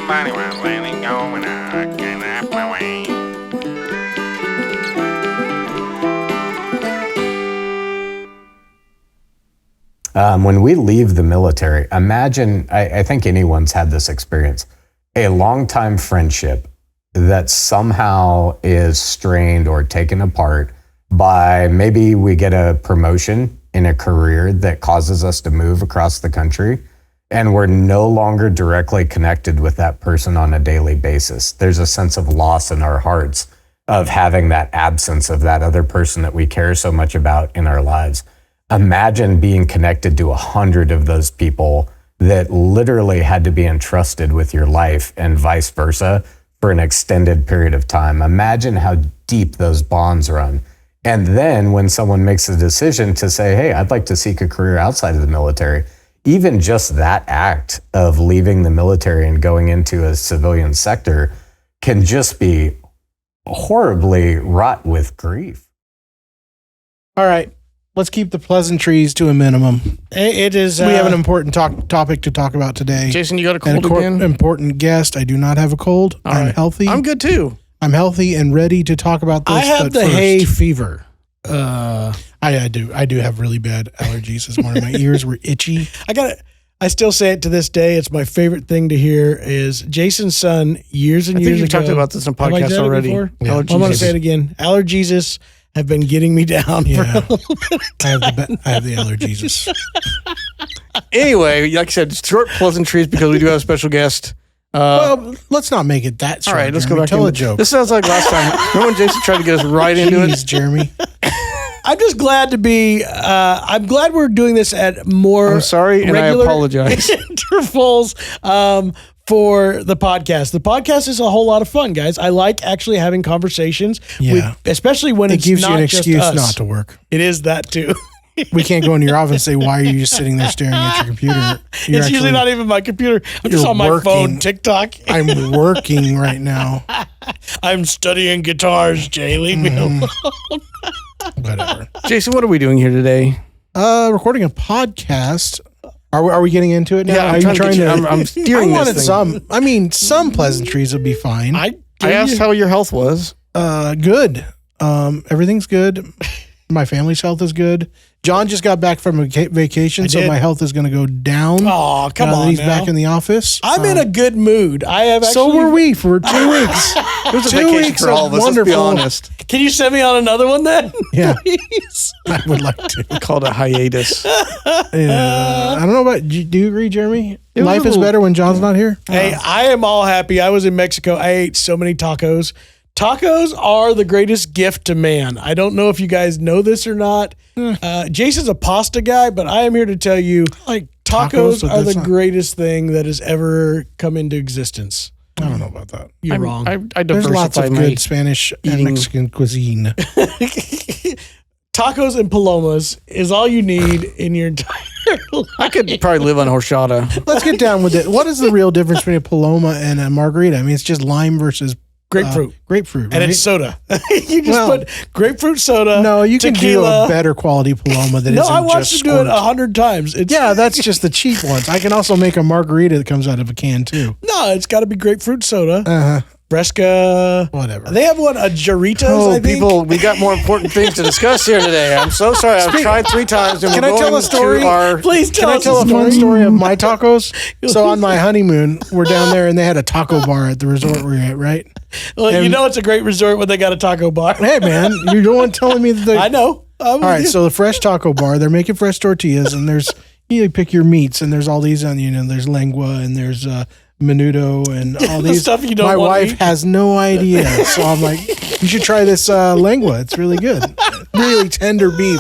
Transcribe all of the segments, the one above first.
Somebody was letting go and I can't wrap my way. When we leave the military, imagine, I think anyone's had this experience, a longtime friendship that somehow is strained or taken apart by maybe we get a promotion in a career that causes us to move across the country and we're no longer directly connected with that person on a daily basis. There's a sense of loss in our hearts of having that absence of that other person that we care so much about in our lives. Imagine being connected to 100 of those people that literally had to be entrusted with your life and vice versa for an extended period of time. Imagine how deep those bonds run. And then when someone makes a decision to say, hey, I'd like to seek a career outside of the military, even just that act of leaving the military and going into a civilian sector can just be horribly wrought with grief. All right. Let's keep the pleasantries to a minimum. It is. We have an important topic to talk about today. Jason, you got a cold and again? Important guest. I do not have a cold. I'm healthy. I'm good too. I'm healthy and ready to talk about this. I have the hay fever. I do have really bad allergies this morning. My ears were itchy. I still say it to this day. It's my favorite thing to hear is Jason's son years and years ago. I think you've talked about this on podcast already. Yeah. I'm going to say it again. Allergies have been getting me down for a little bit of time. I have the allergies. Anyway, like I said, short pleasantries because we do have a special guest. Well, let's not make it that short. All right, let's go back. Tell a joke. This sounds like last time. Remember when Jason tried to get us right into it? Jeremy. I'm just glad to be. I'm glad we're doing this at more. I'm sorry, and I apologize. Intervals for the podcast. The podcast is a whole lot of fun, guys. I like actually having conversations, especially when it it's gives not you an just excuse us. not to work. It is that too. We can't go into your office and say, why are you just sitting there staring at your computer? It's usually not even my computer. I'm just on my phone, TikTok. I'm working right now. I'm studying guitars, Jay. Leave me alone. Whatever. Jason, what are we doing here today? Recording a podcast. Are we getting into it now? Yeah, I'm steering this thing. Some pleasantries would be fine. I asked how your health was. Good. Everything's good. My family's health is good. John just got back from a vacation, so my health is going to go down. Oh, come on! He's back in the office. I'm in a good mood. I have. So were we for 2 weeks. It was a vacation for all of us. Wonderful. Let's be honest. Can you send me on another one then? Yeah, please. I would like to. We called it hiatus. I don't know about. Do you agree, Jeremy? Life is better when John's not here. Hey, I am all happy. I was in Mexico. I ate so many tacos. Tacos are the greatest gift to man. I don't know if you guys know this or not. Jason's a pasta guy, but I am here to tell you, tacos are the greatest thing that has ever come into existence. I don't know about that. You're wrong. There's lots of good Spanish and Mexican cuisine. Tacos and palomas is all you need in your entire life. I could probably live on horchata. Let's get down with it. What is the real difference between a paloma and a margarita? I mean, it's just lime versus grapefruit. Grapefruit, right? And it's soda. You just put grapefruit soda. No, you tequila. can do a better quality paloma than I watched you do it 100 times. That's just the cheap ones. I can also make a margarita that comes out of a can too. No, it's got to be grapefruit soda. Fresca. Whatever. They have a Jarritos, I think. People, we got more important things to discuss here today. I'm so sorry. I've tried 3 times. And can I tell a story? Please tell us. Can I tell a fun story of my tacos? So on my honeymoon, we're down there and they had a taco bar at the resort we were at, right? Well, it's a great resort when they got a taco bar. Hey, man, you're the one telling me that. I know. All right, so the fresh taco bar, they're making fresh tortillas, and you pick your meats, and there's all these onion, and there's lengua, and there's menudo, and all these stuff you don't My want wife to eat. has no idea, so I'm like, you should try this lengua. It's really good, really tender beef.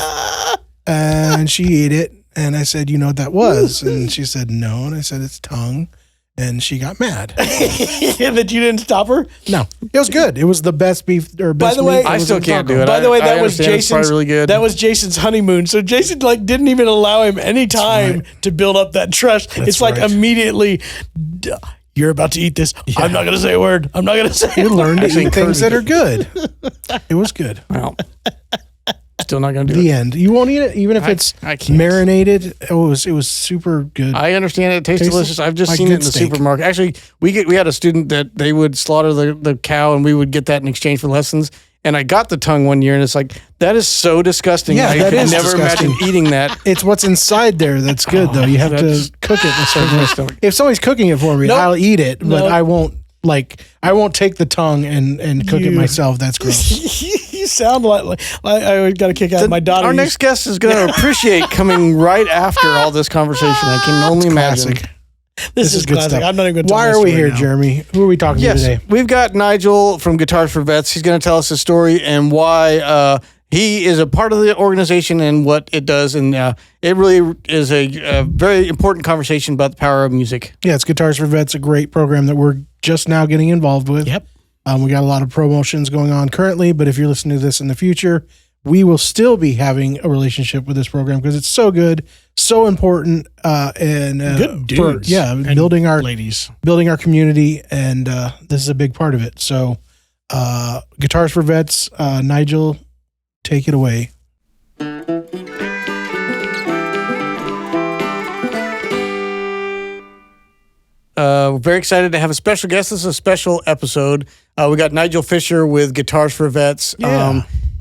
And she ate it, and I said, you know what that was? And she said, no, and I said, it's tongue. And she got mad that you didn't stop her. No, it was good. It was the best beef or best. By the way, meat. I still can't do it. By the way, that was Jason's. Really good. That was Jason's honeymoon. So Jason didn't even allow him any time to build up that trust. It's like immediately. You're about to eat this. Yeah. I'm not going to say a word. I'm not going to say. You learned to eat things that are good. It was good. Well. Still not going to do The it. end. You won't eat it, even if it's I can't. marinated. It was super good. I understand it tastes delicious. I've just like seen it in good the steak. supermarket. Actually, we had a student that they would slaughter the cow and we would get that in exchange for lessons. And I got the tongue one year and it's like, that is so disgusting. Yeah, I that could is never disgusting. imagine eating that. It's what's inside there that's good, though. You have that's- to cook it a certain way. stomach. If somebody's cooking it for me, Nope. I'll eat it, but Nope. I won't take the tongue and cook it myself. That's gross. You sound like I got a kick out of my daughter. Our next guest is going to appreciate coming right after all this conversation. I can only imagine. Classic. This is good classic. stuff. I'm not even going to Why are we here, Jeremy? Who are we talking to Yes, today? we've got Nigel from Guitars for Vets. He's going to tell us his story and why he is a part of the organization and what it does. And it really is a very important conversation about the power of music. Yeah, it's Guitars for Vets, a great program that we're just now getting involved with. Yep. We got a lot of promotions going on currently, but if you're listening to this in the future, we will still be having a relationship with this program because it's so good, so important, and Good dudes. And building our ladies. community, and this is a big part of it. So, Guitars for Vets, Nigel, take it away. We're very excited to have a special guest. This is a special episode. We got Nigel Fischer with Guitars for Vets,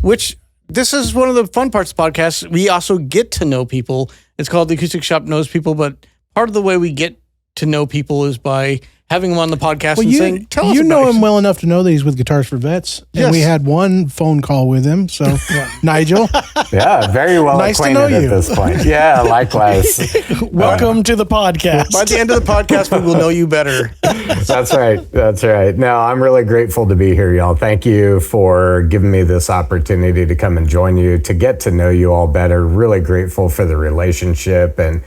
which this is one of the fun parts of the podcast. We also get to know people. It's called The Acoustic Shoppe Knows People, but part of the way we get to know people is by having him on the podcast and saying, tell us you about know him yourself." well enough to know that he's with Guitars for Vets, and Yes. we had one phone call with him. So, Nigel, Yeah, very well Nice to acquainted know at you. this point. Yeah, likewise. Welcome to the podcast. By the end of the podcast, we will know you better. That's right. That's right. No, I'm really grateful to be here, y'all. Thank you for giving me this opportunity to come and join you, to get to know you all better. Really grateful for the relationship and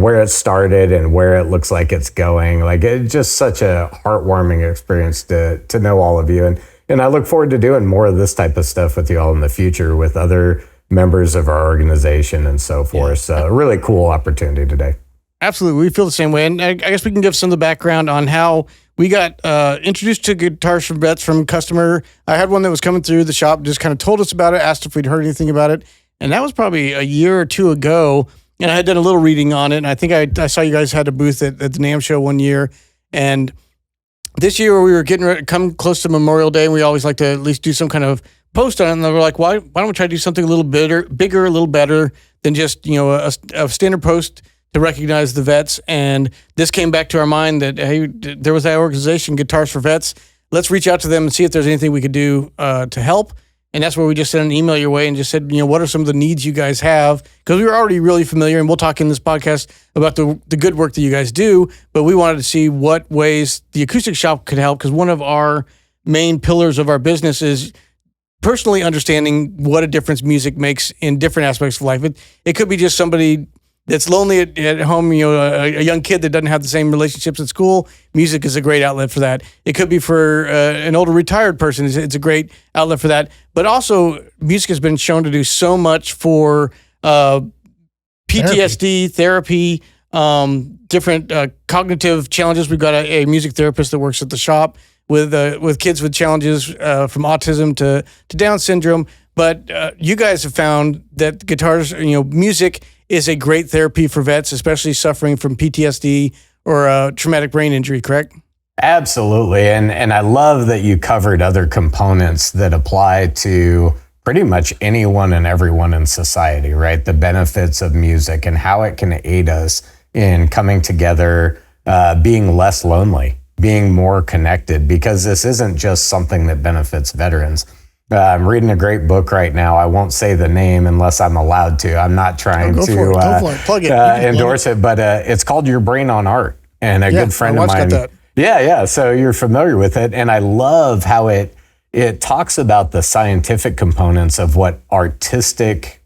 where it started and where it looks like it's going. Like, it's just such a heartwarming experience to know all of you. And I look forward to doing more of this type of stuff with you all in the future with other members of our organization and so forth. So a really cool opportunity today. Absolutely. We feel the same way. And I guess we can give some of the background on how we got introduced to Guitars for Vets from a customer. I had one that was coming through the shop, just kind of told us about it, asked if we'd heard anything about it. And that was probably a year or two ago. And I had done a little reading on it. And I think I saw you guys had a booth at the NAMM show one year. And this year we were getting ready to come close to Memorial Day. And we always like to at least do some kind of post on it. And they were like, why don't we try to do something a little bigger, a little better than just, a standard post to recognize the vets. And this came back to our mind that, hey, there was that organization, Guitars for Vets. Let's reach out to them and see if there's anything we could do to help. And that's where we just sent an email your way and just said, what are some of the needs you guys have? Because we were already really familiar, and we'll talk in this podcast about the good work that you guys do, but we wanted to see what ways the Acoustic Shoppe could help, because one of our main pillars of our business is personally understanding what a difference music makes in different aspects of life. It could be just somebody that's lonely at home, a young kid that doesn't have the same relationships at school. Music is a great outlet for that. It could be for an older retired person. It's a great outlet for that. But also, music has been shown to do so much for PTSD, therapy, different cognitive challenges. We've got a music therapist that works at the shop with kids with challenges from autism to Down syndrome. But you guys have found that guitars, music is a great therapy for vets, especially suffering from PTSD or traumatic brain injury, correct? Absolutely. And I love that you covered other components that apply to pretty much anyone and everyone in society, right? The benefits of music and how it can aid us in coming together, being less lonely, being more connected, because this isn't just something that benefits veterans. I'm reading a great book right now. I won't say the name unless I'm allowed to. I'm not trying Go to for it. Plug it. endorse it, but it's called Your Brain on Art. And a good friend my of wife's mine. got that. Yeah. So you're familiar with it. And I love how it talks about the scientific components of what artistic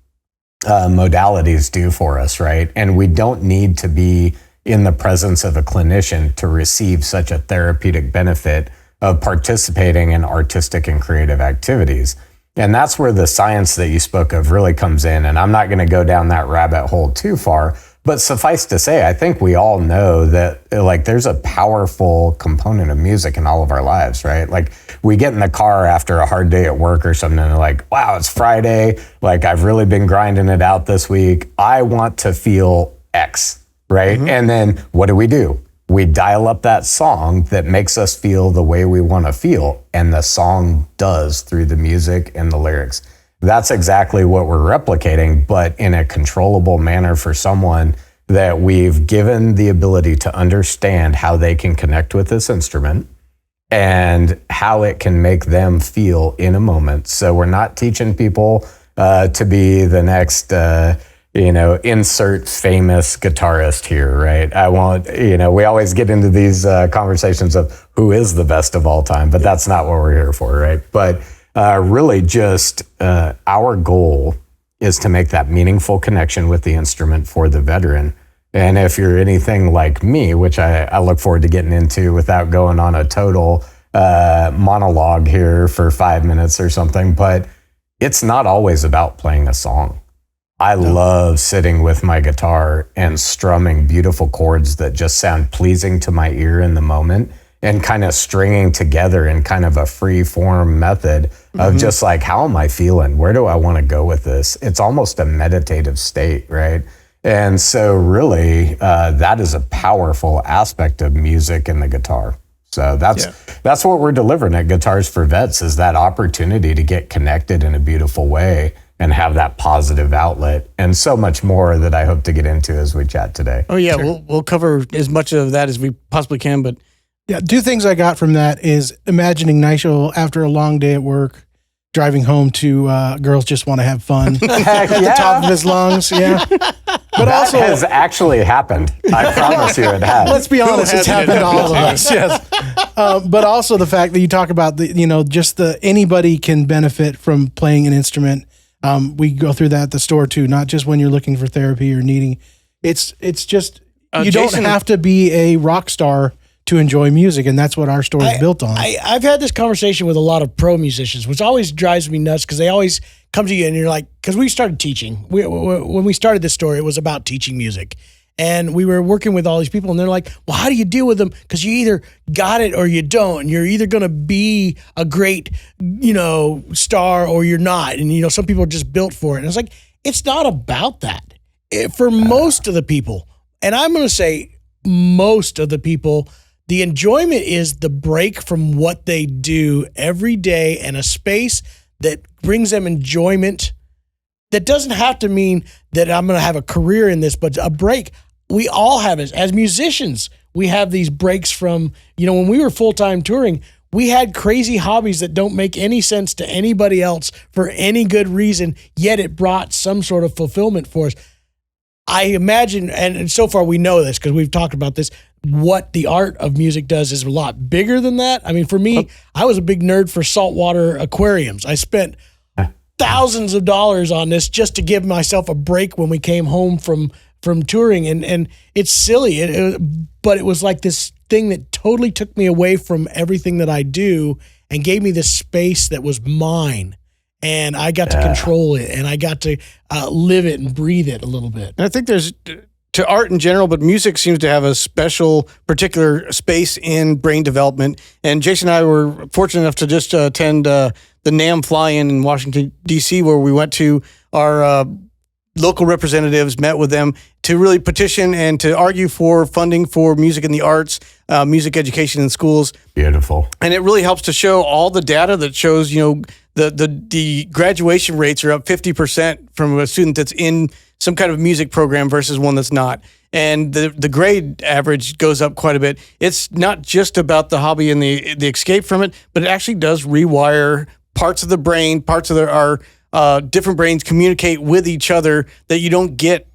modalities do for us, right? And we don't need to be in the presence of a clinician to receive such a therapeutic benefit of participating in artistic and creative activities. And that's where the science that you spoke of really comes in. And I'm not going to go down that rabbit hole too far, But suffice to say, I think we all know that like there's a powerful component of music in all of our lives, right? Like we get in the car after a hard day at work or something and like, wow, it's Friday. Like I've really been grinding it out this week. I want to feel X, right? And then what do? We dial up that song that makes us feel the way we want to feel. And the song does through the music and the lyrics. That's exactly what we're replicating, but in a controllable manner for someone that we've given the ability to understand how they can connect with this instrument and how it can make them feel in a moment. So we're not teaching people to be the next, insert famous guitarist here, right? I want, we always get into these conversations of who is the best of all time, but that's not what we're here for, right? But really just our goal is to make that meaningful connection with the instrument for the veteran. And if you're anything like me, which I look forward to getting into without going on a total monologue here for 5 minutes or something, but it's not always about playing a song. I love sitting with my guitar and strumming beautiful chords that just sound pleasing to my ear in the moment, and kind of stringing together in kind of a free form method of just like, how am I feeling? Where do I want to go with this? It's almost a meditative state, right? And so really, that is a powerful aspect of music and the guitar. So that's what we're delivering at Guitars for Vets, is that opportunity to get connected in a beautiful way and have that positive outlet, and so much more that I hope to get into as we chat today. Oh yeah, we'll cover as much of that as we possibly can, but Yeah, two things I got from that is imagining Nigel after a long day at work, driving home to Girls Just Want to Have Fun at the top of his lungs. Yeah. But That also has actually happened. I promise you it has. let's be honest, it's happened to all of us. Yes. But also the fact that you talk about anybody can benefit from playing an instrument. We go through that at the store too, not just when you're looking for therapy or needing. It's just you Jason, don't have to be a rock star to enjoy music, and that's what our store is built on. I've had this conversation with a lot of pro musicians, which always drives me nuts because they always come to you and you're like, because we started teaching. When we started this store, it was about teaching music. And we were working with all these people and they're like, well, how do you deal with them? Because you either got it or you don't. And you're either going to be a great, star or you're not. And, some people are just built for it. And it's like, it's not about that. For most of the people, and I'm going to say most of the people, the enjoyment is the break from what they do every day and a space that brings them enjoyment. That doesn't have to mean that I'm going to have a career in this, but a break. We all have it. As musicians, we have these breaks from, when we were full-time touring, we had crazy hobbies that don't make any sense to anybody else for any good reason, yet it brought some sort of fulfillment for us. I imagine, and so far we know this because we've talked about this, what the art of music does is a lot bigger than that. I mean, for me, I was a big nerd for saltwater aquariums. I spent thousands of dollars on this just to give myself a break when we came home from touring. And it's silly, but it was like this thing that totally took me away from everything that I do and gave me this space that was mine. And I got to control it, and I got to live it and breathe it a little bit. And I think there's to art in general, but music seems to have a special, particular space in brain development. And Jason and I were fortunate enough to just attend the NAMM fly-in in Washington, D.C., where we went to our local representatives, met with them to really petition and to argue for funding for music and the arts, music education in schools. Beautiful. And it really helps to show all the data that shows, the graduation rates are up 50% from a student that's in some kind of music program versus one that's not. And the grade average goes up quite a bit. It's not just about the hobby and the escape from it, but it actually does rewire parts of the brain, parts of our different brains communicate with each other that you don't get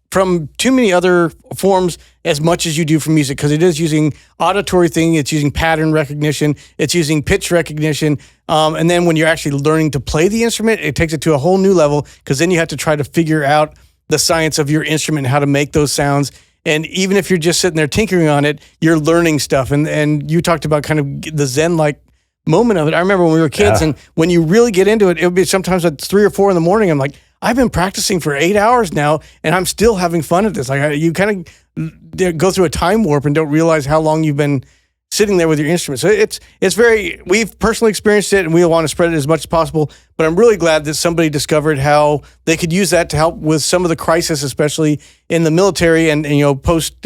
from too many other forms as much as you do from music, because it is using auditory thing, it's using pattern recognition, it's using pitch recognition, and then when you're actually learning to play the instrument, it takes it to a whole new level, because then you have to try to figure out the science of your instrument and how to make those sounds. And even if you're just sitting there tinkering on it, you're learning stuff. And you talked about kind of the Zen-like moment of it. I remember when we were kids, and when you really get into it, it would be sometimes at 3 or 4 in the morning. I'm like, I've been practicing for 8 hours now, and I'm still having fun at this. Like you kind of go through a time warp and don't realize how long you've been sitting there with your instrument. So we've personally experienced it, and we want to spread it as much as possible. But I'm really glad that somebody discovered how they could use that to help with some of the crisis, especially in the military and post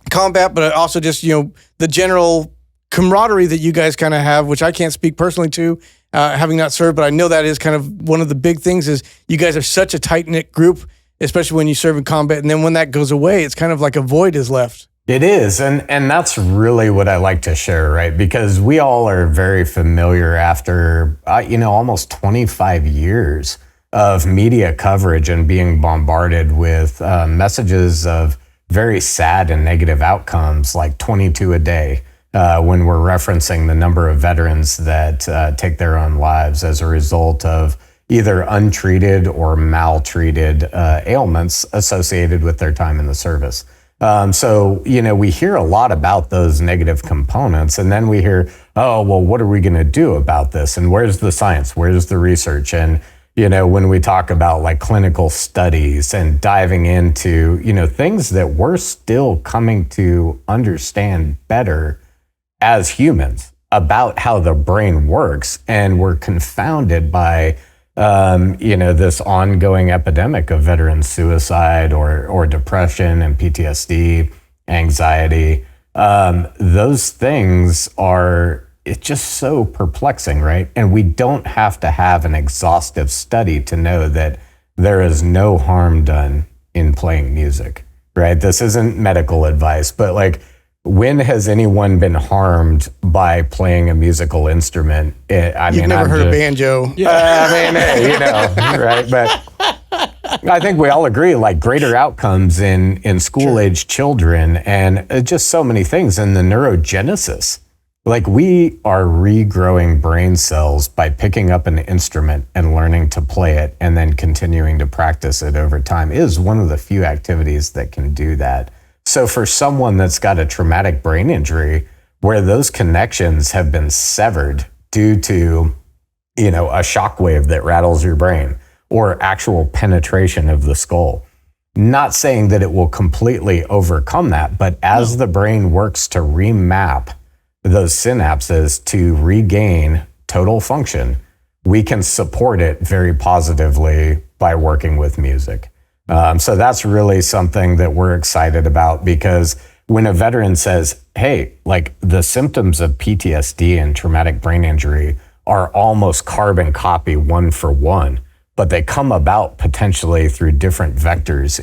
combat, but also just the general camaraderie that you guys kind of have, which I can't speak personally to, having not served, but I know that is kind of one of the big things is you guys are such a tight-knit group, especially when you serve in combat. And then when that goes away, it's kind of like a void is left. It is. And that's really what I like to share, right? Because we all are very familiar after, almost 25 years of media coverage and being bombarded with messages of very sad and negative outcomes, like 22 a day, when we're referencing the number of veterans that take their own lives as a result of either untreated or maltreated ailments associated with their time in the service. So we hear a lot about those negative components, and then we hear, oh, well, what are we going to do about this? And where's the science? Where's the research? And, when we talk about like clinical studies and diving into, things that we're still coming to understand better as humans about how the brain works, and we're confounded by this ongoing epidemic of veteran suicide or depression and PTSD, anxiety. Those things it's just so perplexing, right? And we don't have to have an exhaustive study to know that there is no harm done in playing music, right? This isn't medical advice, but like, when has anyone been harmed by playing a musical instrument? You've never heard a banjo. Right? But I think we all agree, like greater outcomes in school-age children and just so many things in the neurogenesis. Like we are regrowing brain cells by picking up an instrument and learning to play it and then continuing to practice it over time is one of the few activities that can do that. So for someone that's got a traumatic brain injury where those connections have been severed due to, a shock wave that rattles your brain or actual penetration of the skull, not saying that it will completely overcome that, but as the brain works to remap those synapses to regain total function, we can support it very positively by working with music. So that's really something that we're excited about, because when a veteran says, hey, like the symptoms of PTSD and traumatic brain injury are almost carbon copy 1 for 1, but they come about potentially through different vectors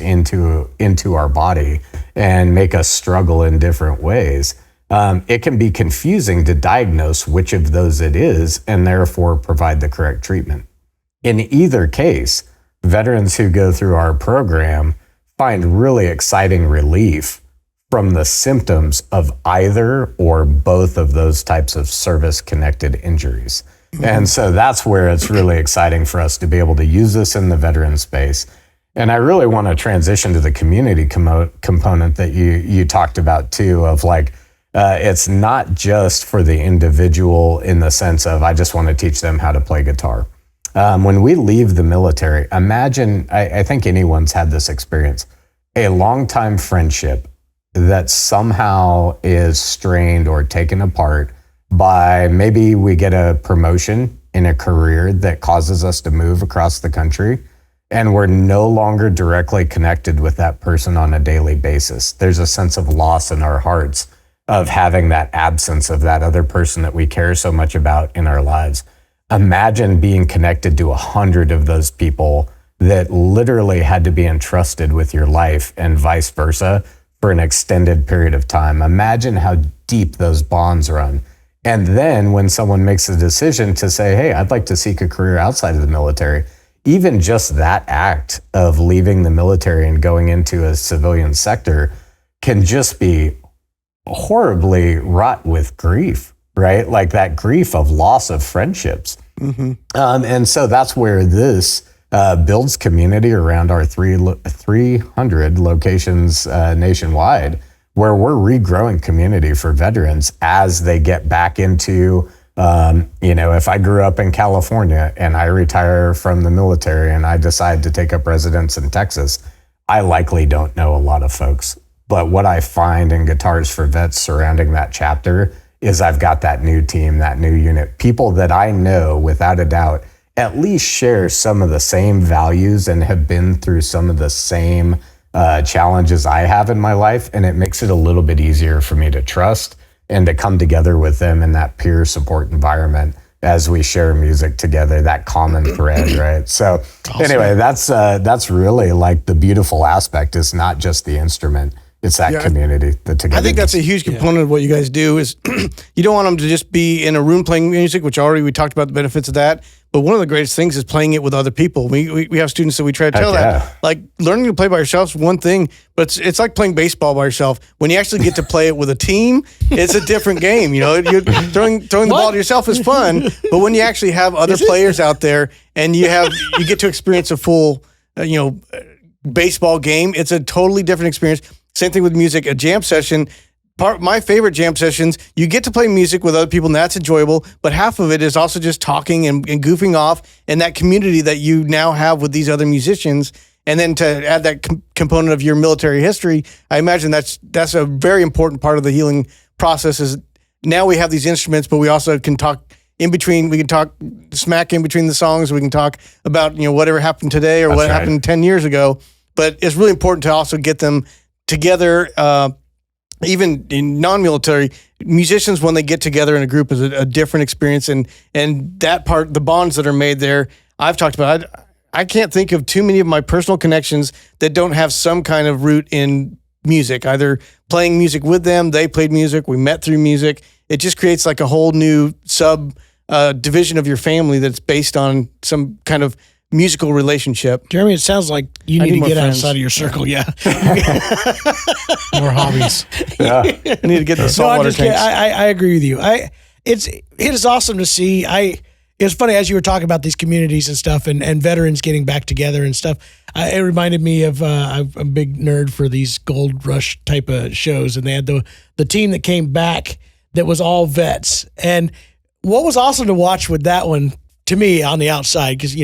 into our body and make us struggle in different ways. It can be confusing to diagnose which of those it is and therefore provide the correct treatment. In either case, veterans who go through our program find really exciting relief from the symptoms of either or both of those types of service-connected injuries. Mm-hmm. And so that's where it's really exciting for us to be able to use this in the veteran space. And I really want to transition to the community component that you talked about too, of like, it's not just for the individual in the sense of, I just want to teach them how to play guitar. When we leave the military, imagine, I think anyone's had this experience, a longtime friendship that somehow is strained or taken apart by maybe we get a promotion in a career that causes us to move across the country, and we're no longer directly connected with that person on a daily basis. There's a sense of loss in our hearts of having that absence of that other person that we care so much about in our lives. Imagine being connected to 100 of those people that literally had to be entrusted with your life and vice versa for an extended period of time. Imagine how deep those bonds run. And then when someone makes a decision to say, hey, I'd like to seek a career outside of the military, even just that act of leaving the military and going into a civilian sector can just be horribly wrought with grief, right? Like that grief of loss of friendships. Mm-hmm. And so that's where this builds community around our 300 locations nationwide, where we're regrowing community for veterans as they get back into If I grew up in California and I retire from the military and I decide to take up residence in Texas, I likely don't know a lot of folks. But what I find in Guitars for Vets surrounding that chapter is I've got that new team, that new unit, people that I know without a doubt at least share some of the same values and have been through some of the same challenges I have in my life. And it makes it a little bit easier for me to trust and to come together with them in that peer support environment as we share music together, that common thread, right? So anyway, that's really like the beautiful aspect is not just the instrument. It's that community, the together. I think that's a huge component of what you guys do is you don't want them to just be in a room playing music, which already we talked about the benefits of that. But one of the greatest things is playing it with other people. We have students that we try to tell that. Like learning to play by yourself is one thing, but it's like playing baseball by yourself. When you actually get to play it with a team, it's a different game. You're throwing the ball to yourself is fun, but when you actually have other players out there and you get to experience a full baseball game, it's a totally different experience. Same thing with music. A jam session, my favorite jam sessions, you get to play music with other people, and that's enjoyable, but half of it is also just talking and goofing off, and that community that you now have with these other musicians. And then to add that component of your military history, I imagine that's a very important part of the healing process is now we have these instruments, but we also can talk in between. We can talk smack in between the songs. We can talk about whatever happened today or what happened 10 years ago. But it's really important to also get them together, even in non-military musicians, when they get together in a group is a different experience. And that part, the bonds that are made there, I've talked about. I can't think of too many of my personal connections that don't have some kind of root in music, either playing music with them, they played music, we met through music. It just creates like a whole new division of your family that's based on some kind of musical relationship. Jeremy, it sounds like you need to get outside of your circle. Yeah. More hobbies. Yeah. I need to get the saltwater tanks. I agree with you. It is awesome to see. It was funny as you were talking about these communities and stuff and veterans getting back together and stuff. It reminded me of, I'm a big nerd for these Gold Rush type of shows, and they had the team that came back that was all vets. And what was awesome to watch with that one, to me on the outside, because,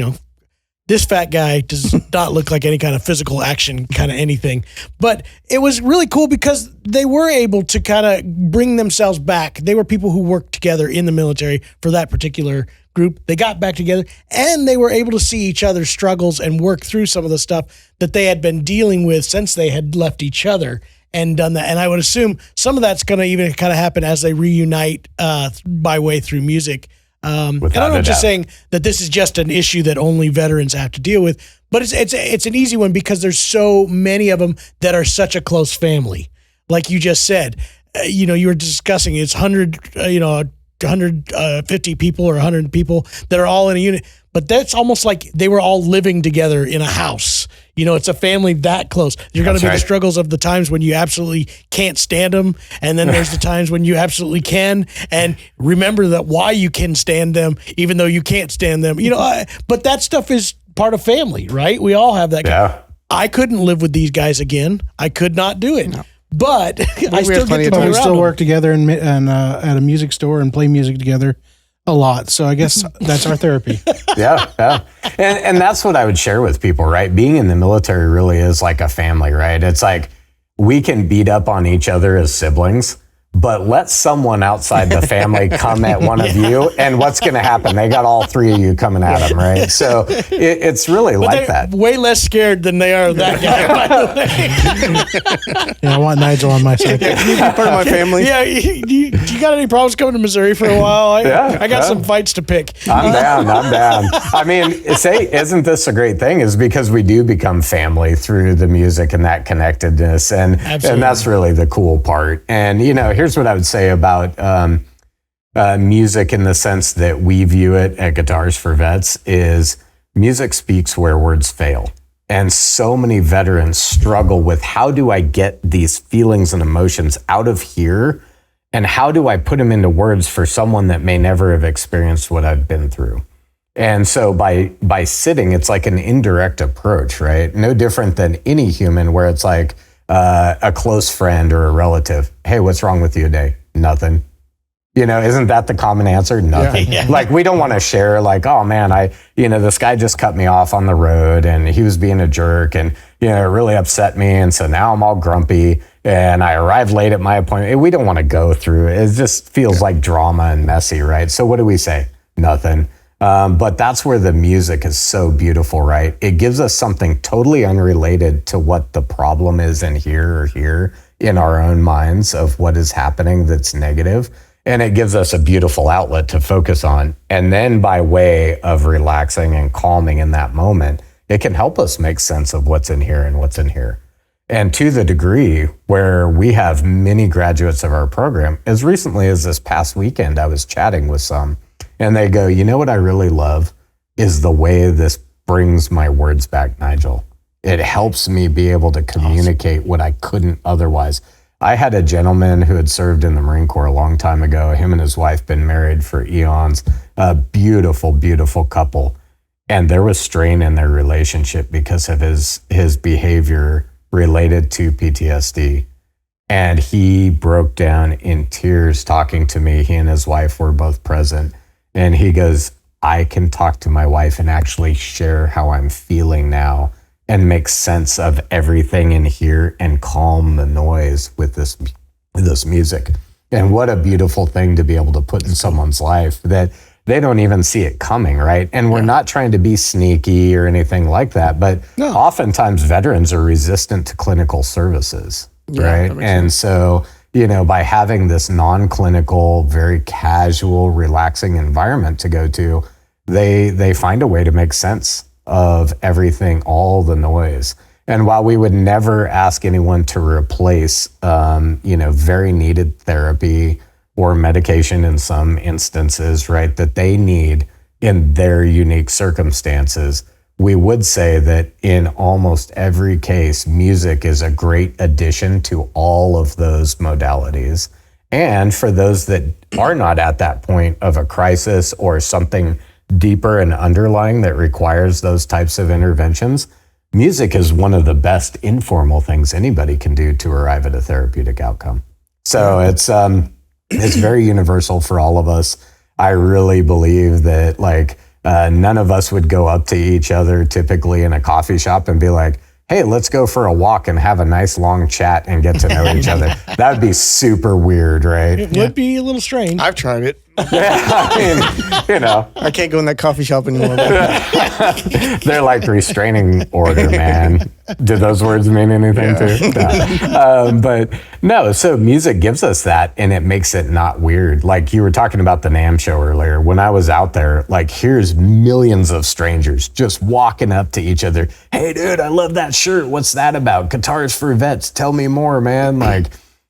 this fat guy does not look like any kind of physical action, kind of anything. But it was really cool because they were able to kind of bring themselves back. They were people who worked together in the military for that particular group. They got back together and they were able to see each other's struggles and work through some of the stuff that they had been dealing with since they had left each other and done that. And I would assume some of that's going to even kind of happen as they reunite by way through music. And I'm not just saying that this is just an issue that only veterans have to deal with, but it's an easy one because there's so many of them that are such a close family. Like you just said, you were discussing it's 150 people or 100 people that are all in a unit, but that's almost like they were all living together in a house. It's a family that close. You're going to be the struggles of the times when you absolutely can't stand them. And then there's the times when you absolutely can. And remember that why you can stand them, even though you can't stand them. But that stuff is part of family, right? We all have that. Yeah. I couldn't live with these guys again. I could not do it. No. But I still get to be around we still them. work together and at a music store and play music together a lot. So I guess that's our therapy. Yeah. And that's what I would share with people, right? Being in the military really is like a family, right? It's like we can beat up on each other as siblings, but let someone outside the family come at one of you, and what's going to happen? They got all three of you coming at them, right? So it's really like that. Way less scared than they are of that guy, by the way. Yeah, I want Nigel on my side. Can you be part of my family? Yeah, you got any problems coming to Missouri for a while? I got some fights to pick. I'm down. I mean, isn't this a great thing? Is because we do become family through the music and that connectedness, and that's really the cool part. And here's what I would say about music in the sense that we view it at Guitars for Vets is music speaks where words fail. And so many veterans struggle with how do I get these feelings and emotions out of here, and how do I put them into words for someone that may never have experienced what I've been through. And so by sitting, it's like an indirect approach, right? No different than any human where it's like, a close friend or a relative. Hey, what's wrong with you today? Nothing. Isn't that the common answer? Nothing. Like, we don't want to share like, oh man, this guy just cut me off on the road and he was being a jerk and, it really upset me. And so now I'm all grumpy and I arrived late at my appointment. We don't want to go through it. It just feels like drama and messy, right? So what do we say? Nothing. But that's where the music is so beautiful, right? It gives us something totally unrelated to what the problem is in here in our own minds of what is happening that's negative. And it gives us a beautiful outlet to focus on. And then by way of relaxing and calming in that moment, it can help us make sense of what's in here and what's in here. And to the degree where we have many graduates of our program, as recently as this past weekend, I was chatting with some, and they go, what I really love is the way this brings my words back, Nigel. It helps me be able to communicate what I couldn't otherwise. I had a gentleman who had served in the Marine Corps a long time ago. Him and his wife been married for eons. A beautiful, beautiful couple. And there was strain in their relationship because of his behavior related to PTSD. And he broke down in tears talking to me. He and his wife were both present. And he goes, I can talk to my wife and actually share how I'm feeling now and make sense of everything in here and calm the noise with this music. And what a beautiful thing to be able to put in someone's life that they don't even see it coming, right? And we're not trying to be sneaky or anything like that, but oftentimes veterans are resistant to clinical services, right? And so, by having this non-clinical, very casual, relaxing environment to go to, they find a way to make sense of everything, all the noise. And while we would never ask anyone to replace, very needed therapy or medication in some instances, right, that they need in their unique circumstances, we would say that in almost every case, music is a great addition to all of those modalities. And for those that are not at that point of a crisis or something deeper and underlying that requires those types of interventions, music is one of the best informal things anybody can do to arrive at a therapeutic outcome. So it's very universal for all of us. I really believe that none of us would go up to each other typically in a coffee shop and be like, hey, let's go for a walk and have a nice long chat and get to know each other. That would be super weird, right? It would be a little strange. I've tried it. I mean, I can't go in that coffee shop anymore. They're like restraining order, man. Do those words mean anything too? No. But no, so music gives us that and it makes it not weird. Like you were talking about the NAMM show earlier. When I was out there, here's millions of strangers just walking up to each other. Hey, dude, I love that shirt. What's that about? Guitars for Vets. Tell me more, man.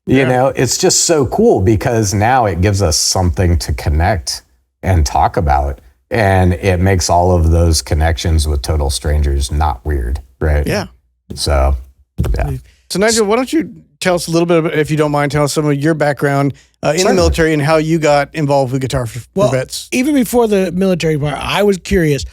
It's just so cool because now it gives us something to connect and talk about. And it makes all of those connections with total strangers not weird, right? Yeah. So, yeah. So, Nigel, why don't you tell us a little bit, if you don't mind, tell us some of your background in the military and how you got involved with Guitar for Vets. Even before the military part, I was curious,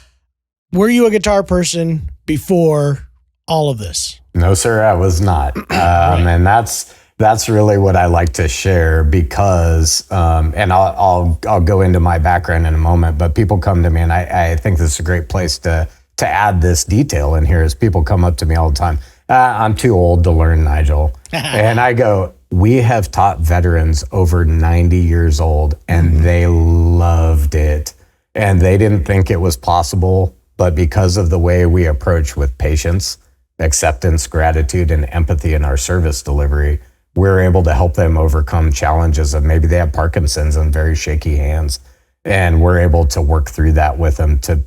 were you a guitar person before all of this? No, sir, I was not. And that's really what I like to share because, and I'll go into my background in a moment, but people come to me and I think this is a great place to add this detail in here is people come up to me all the time. I'm too old to learn, Nigel. And I go, we have taught veterans over 90 years old and they loved it. And they didn't think it was possible, but because of the way we approach with patience, acceptance, gratitude, and empathy in our service delivery, we're able to help them overcome challenges of maybe they have Parkinson's and very shaky hands. And we're able to work through that with them to,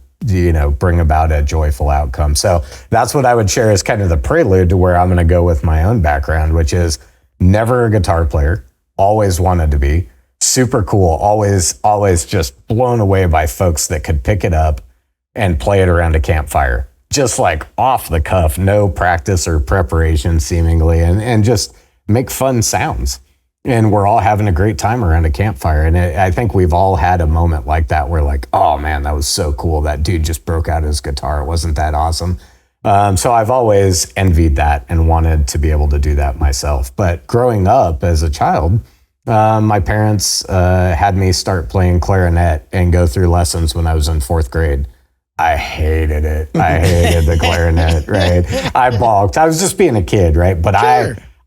bring about a joyful outcome. So that's what I would share as kind of the prelude to where I'm going to go with my own background, which is never a guitar player, always wanted to be, super cool, always just blown away by folks that could pick it up and play it around a campfire. Just off the cuff, no practice or preparation seemingly, and just make fun sounds. And we're all having a great time around a campfire. And I think we've all had a moment like that where oh man, that was so cool. That dude just broke out his guitar. Wasn't that awesome? So I've always envied that and wanted to be able to do that myself. But growing up as a child, My parents had me start playing clarinet and go through lessons when I was in 4th grade. I hated it. I hated the clarinet, right? I balked. I was just being a kid, right? But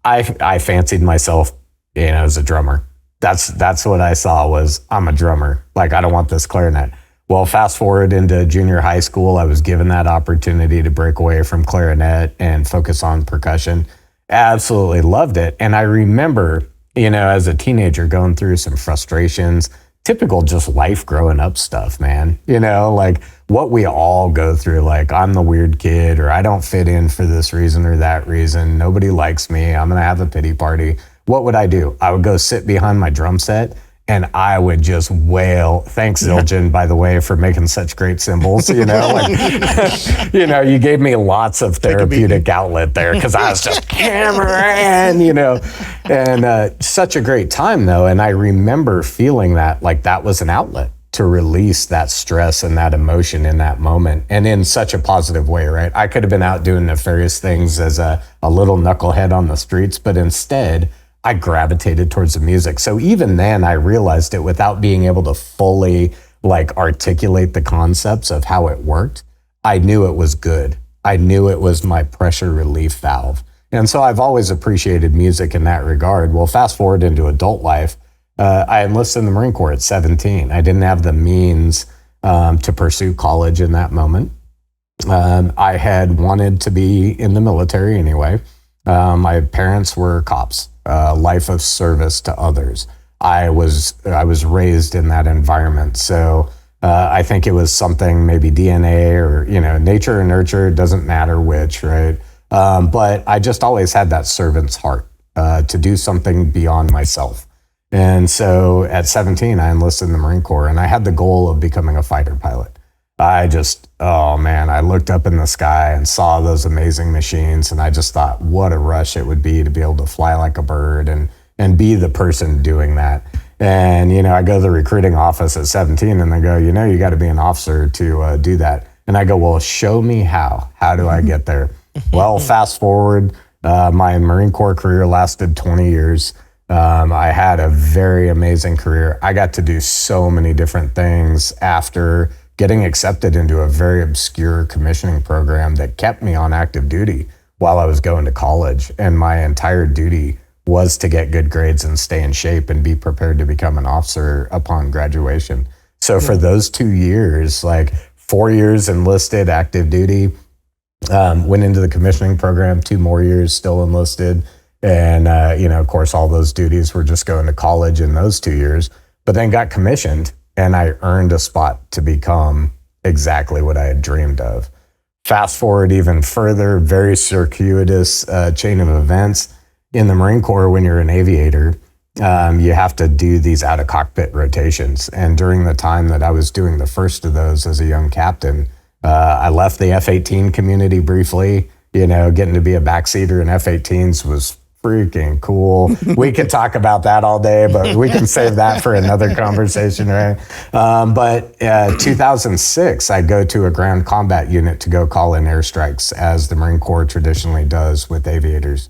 I fancied myself, as a drummer. That's what I saw was I'm a drummer. Like, I don't want this clarinet. Well, fast forward into junior high school, I was given that opportunity to break away from clarinet and focus on percussion. Absolutely loved it. And I remember, as a teenager going through some frustrations, typical just life growing up stuff, man. Like what we all go through, like I'm the weird kid, or I don't fit in for this reason or that reason. Nobody likes me. I'm going to have a pity party. What would I do? I would go sit behind my drum set and I would just wail. Thanks, Zildjian, by the way, for making such great cymbals. You gave me lots of therapeutic outlet there because I was just hammering, and such a great time though. And I remember feeling that like that was an outlet to release that stress and that emotion in that moment, and in such a positive way, right? I could have been out doing nefarious things as a little knucklehead on the streets, but instead I gravitated towards the music. So even then I realized it without being able to fully articulate the concepts of how it worked. I knew it was good. I knew it was my pressure relief valve. And so I've always appreciated music in that regard. Well, fast forward into adult life, I enlisted in the Marine Corps at 17. I didn't have the means to pursue college in that moment. I had wanted to be in the military anyway. My parents were cops. Life of service to others. I was raised in that environment. So I think it was something, maybe DNA or, nature or nurture, doesn't matter which, right? But I just always had that servant's heart to do something beyond myself. And so at 17, I enlisted in the Marine Corps and I had the goal of becoming a fighter pilot. I looked up in the sky and saw those amazing machines, and I just thought what a rush it would be to be able to fly like a bird and be the person doing that. And, I go to the recruiting office at 17 and they go, you got to be an officer to do that. And I go, well, show me how. How do I get there? Well, fast forward, my Marine Corps career lasted 20 years. I had a very amazing career. I got to do so many different things after getting accepted into a very obscure commissioning program that kept me on active duty while I was going to college. And my entire duty was to get good grades and stay in shape and be prepared to become an officer upon graduation. So for those 2 years, 4 years enlisted active duty, went into the commissioning program, 2 more years still enlisted. And, of course, all those duties were just going to college in those 2 years, but then got commissioned. And I earned a spot to become exactly what I had dreamed of. Fast forward even further, very circuitous chain of events. In the Marine Corps, when you're an aviator, you have to do these out-of-cockpit rotations. And during the time that I was doing the first of those as a young captain, I left the F-18 community briefly. Getting to be a backseater in F-18s was freaking cool. We could talk about that all day, but we can save that for another conversation, right? But 2006, I go to a ground combat unit to go call in airstrikes, as the Marine Corps traditionally does with aviators.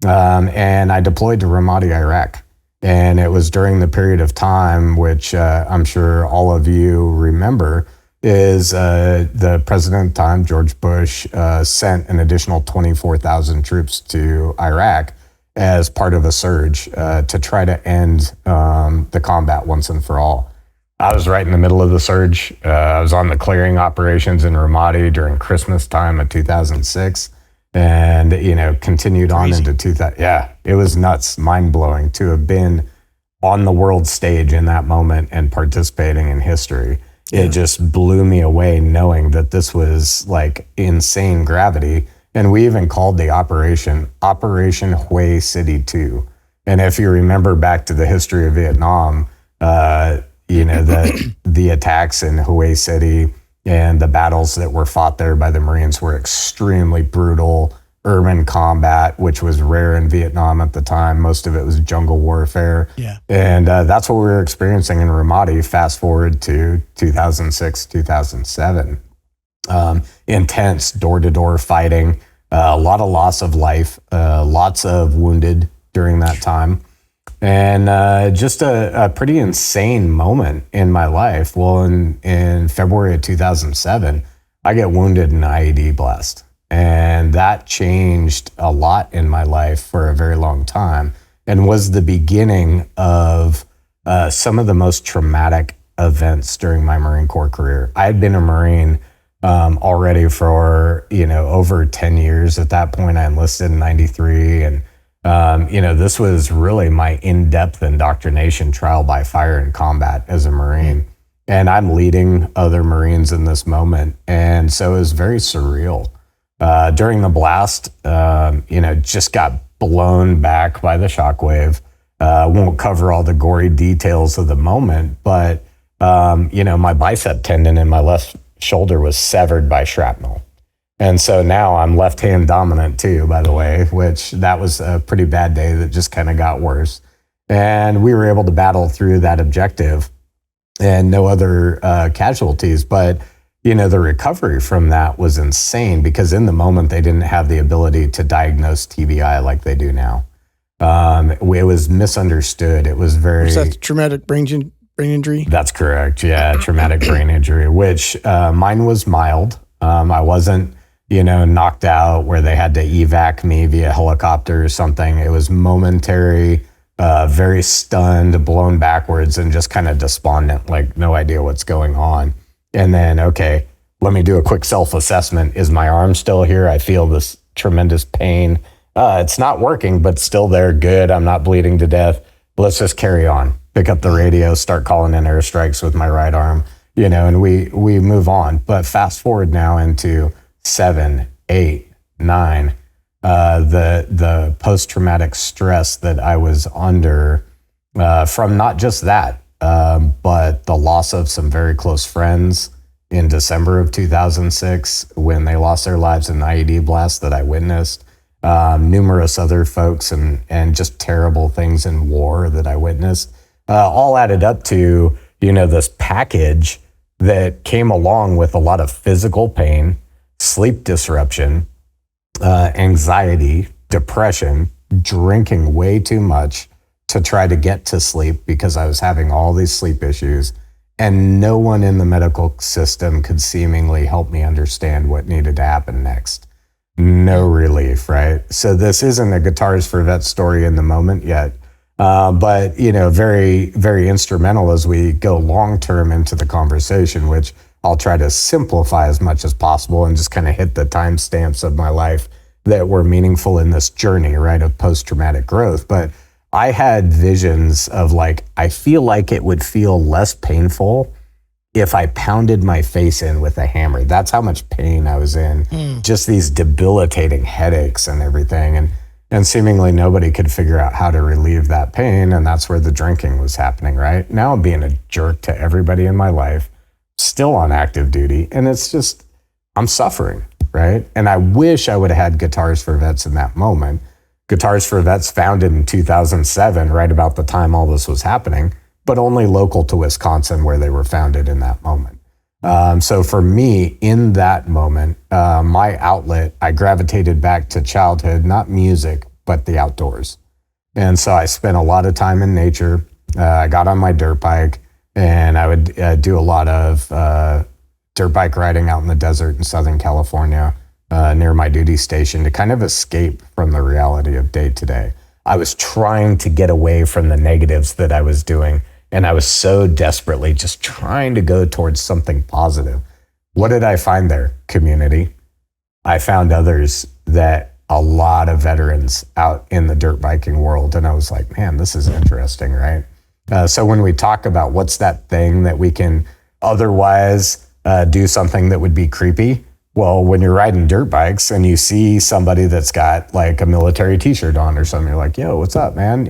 And I deployed to Ramadi, Iraq. And it was during the period of time, which I'm sure all of you remember, is the president at the time, George Bush, sent an additional 24,000 troops to Iraq as part of a surge to try to end the combat once and for all. I was right in the middle of the surge. I was on the clearing operations in Ramadi during Christmas time of 2006, and continued on into 2000. Yeah, it was nuts, mind-blowing to have been on the world stage in that moment and participating in history. It just blew me away knowing that this was insane gravity. And we even called the Operation Hue City 2. And if you remember back to the history of Vietnam, the attacks in Hue City and the battles that were fought there by the Marines were extremely brutal. Urban combat, which was rare in Vietnam at the time. Most of it was jungle warfare. Yeah. And that's what we were experiencing in Ramadi. Fast forward to 2006, 2007. Intense door-to-door fighting, a lot of loss of life, lots of wounded during that time. And just a pretty insane moment in my life. Well, in February of 2007, I get wounded in an IED blast. And that changed a lot in my life for a very long time and was the beginning of some of the most traumatic events during my Marine Corps career. I had been a Marine already for, over 10 years at that point. I enlisted in 93. And, this was really my in-depth indoctrination trial by fire in combat as a Marine. And I'm leading other Marines in this moment. And so it was very surreal. During the blast, just got blown back by the shockwave. Won't cover all the gory details of the moment, but, my bicep tendon in my left shoulder was severed by shrapnel. And so now I'm left-hand dominant too, by the way, which that was a pretty bad day that just kind of got worse. And we were able to battle through that objective and no other casualties. But, the recovery from that was insane because in the moment they didn't have the ability to diagnose TBI like they do now. It was misunderstood. It was very... So that's traumatic brain injury? That's correct. Yeah, traumatic brain injury, which mine was mild. I wasn't, knocked out where they had to evac me via helicopter or something. It was momentary, very stunned, blown backwards, and just kind of despondent, like no idea what's going on. And then, okay, let me do a quick self-assessment. Is my arm still here? I feel this tremendous pain. It's not working, but still there. Good. I'm not bleeding to death. Let's just carry on. Pick up the radio, start calling in airstrikes with my right arm, and we move on. But fast forward now into 7, 8, 9, the post-traumatic stress that I was under from not just that, but the loss of some very close friends in December of 2006 when they lost their lives in an IED blast that I witnessed, numerous other folks and just terrible things in war that I witnessed, all added up to, this package that came along with a lot of physical pain, sleep disruption, anxiety, depression, drinking way too much to try to get to sleep because I was having all these sleep issues, and no one in the medical system could seemingly help me understand what needed to happen next. No relief, right? So this isn't a Guitars for Vets story in the moment yet, but very, very instrumental as we go long-term into the conversation, which I'll try to simplify as much as possible and just kind of hit the timestamps of my life that were meaningful in this journey, right, of post-traumatic growth. But I had visions of I feel like it would feel less painful if I pounded my face in with a hammer. That's how much pain I was in, just these debilitating headaches and everything. And seemingly nobody could figure out how to relieve that pain. And that's where the drinking was happening, right? Now I'm being a jerk to everybody in my life, still on active duty. And it's just, I'm suffering, right? And I wish I would have had Guitars for Vets in that moment. Guitars for Vets founded in 2007, right about the time all this was happening, but only local to Wisconsin where they were founded in that moment. So for me, in that moment, my outlet, I gravitated back to childhood, not music, but the outdoors. And so I spent a lot of time in nature. I got on my dirt bike and I would do a lot of dirt bike riding out in the desert in Southern California, near my duty station to kind of escape from the reality of day to day. I was trying to get away from the negatives that I was doing, and I was so desperately just trying to go towards something positive. What did I find there? Community. I found others that a lot of veterans out in the dirt biking world, and I was like, man, this is interesting, right? So when we talk about what's that thing that we can otherwise do something that would be creepy, well, when you're riding dirt bikes and you see somebody that's got a military t-shirt on or something, you're like, yo, what's up, man?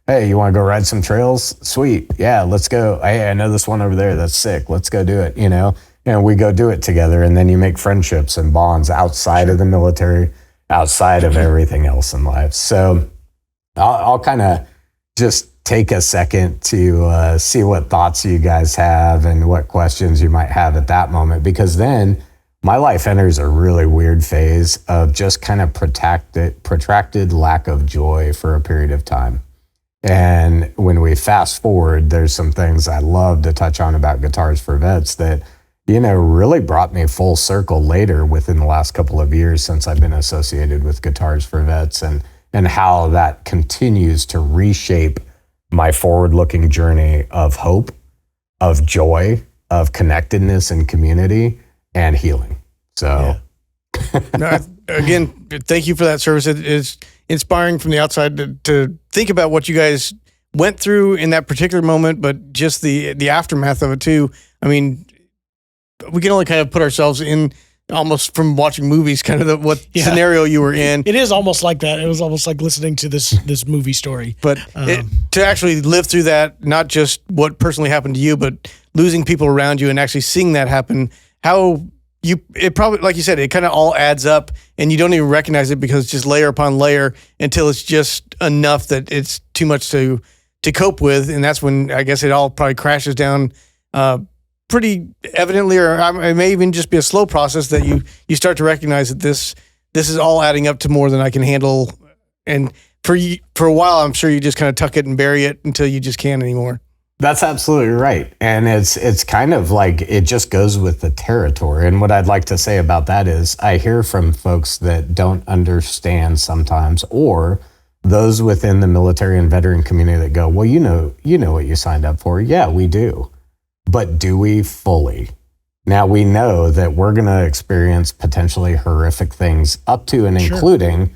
Hey, you want to go ride some trails? Sweet. Yeah, let's go. Hey, I know this one over there. That's sick. Let's go do it, And we go do it together. And then you make friendships and bonds outside of the military, outside of everything else in life. So I'll kind of just take a second to see what thoughts you guys have and what questions you might have at that moment, because then my life enters a really weird phase of just kind of protracted lack of joy for a period of time. And when we fast forward, there's some things I love to touch on about Guitars for Vets that, really brought me full circle later within the last couple of years since I've been associated with Guitars for Vets, and how that continues to reshape my forward-looking journey of hope, of joy, of connectedness and community and healing. So No, again, thank you for that service. It's inspiring from the outside to think about what you guys went through in that particular moment, but just the aftermath of it too. I mean, we can only kind of put ourselves in almost from watching movies, kind of what scenario you were in. It is almost like that. It was almost like listening to this movie story. But to actually live through that, not just what personally happened to you, but losing people around you and actually seeing that happen, it probably, like you said, it kind of all adds up and you don't even recognize it because it's just layer upon layer until it's just enough that it's too much to cope with. And that's when I guess it all probably crashes down pretty evidently, or it may even just be a slow process that you start to recognize that this is all adding up to more than I can handle. And for a while, I'm sure you just kind of tuck it and bury it until you just can't anymore. That's absolutely right. And it's kind of like it just goes with the territory. And what I'd like to say about that is I hear from folks that don't understand sometimes, or those within the military and veteran community that go, well, you know what you signed up for. Yeah, we do. But do we fully? Now we know that we're going to experience potentially horrific things up to and including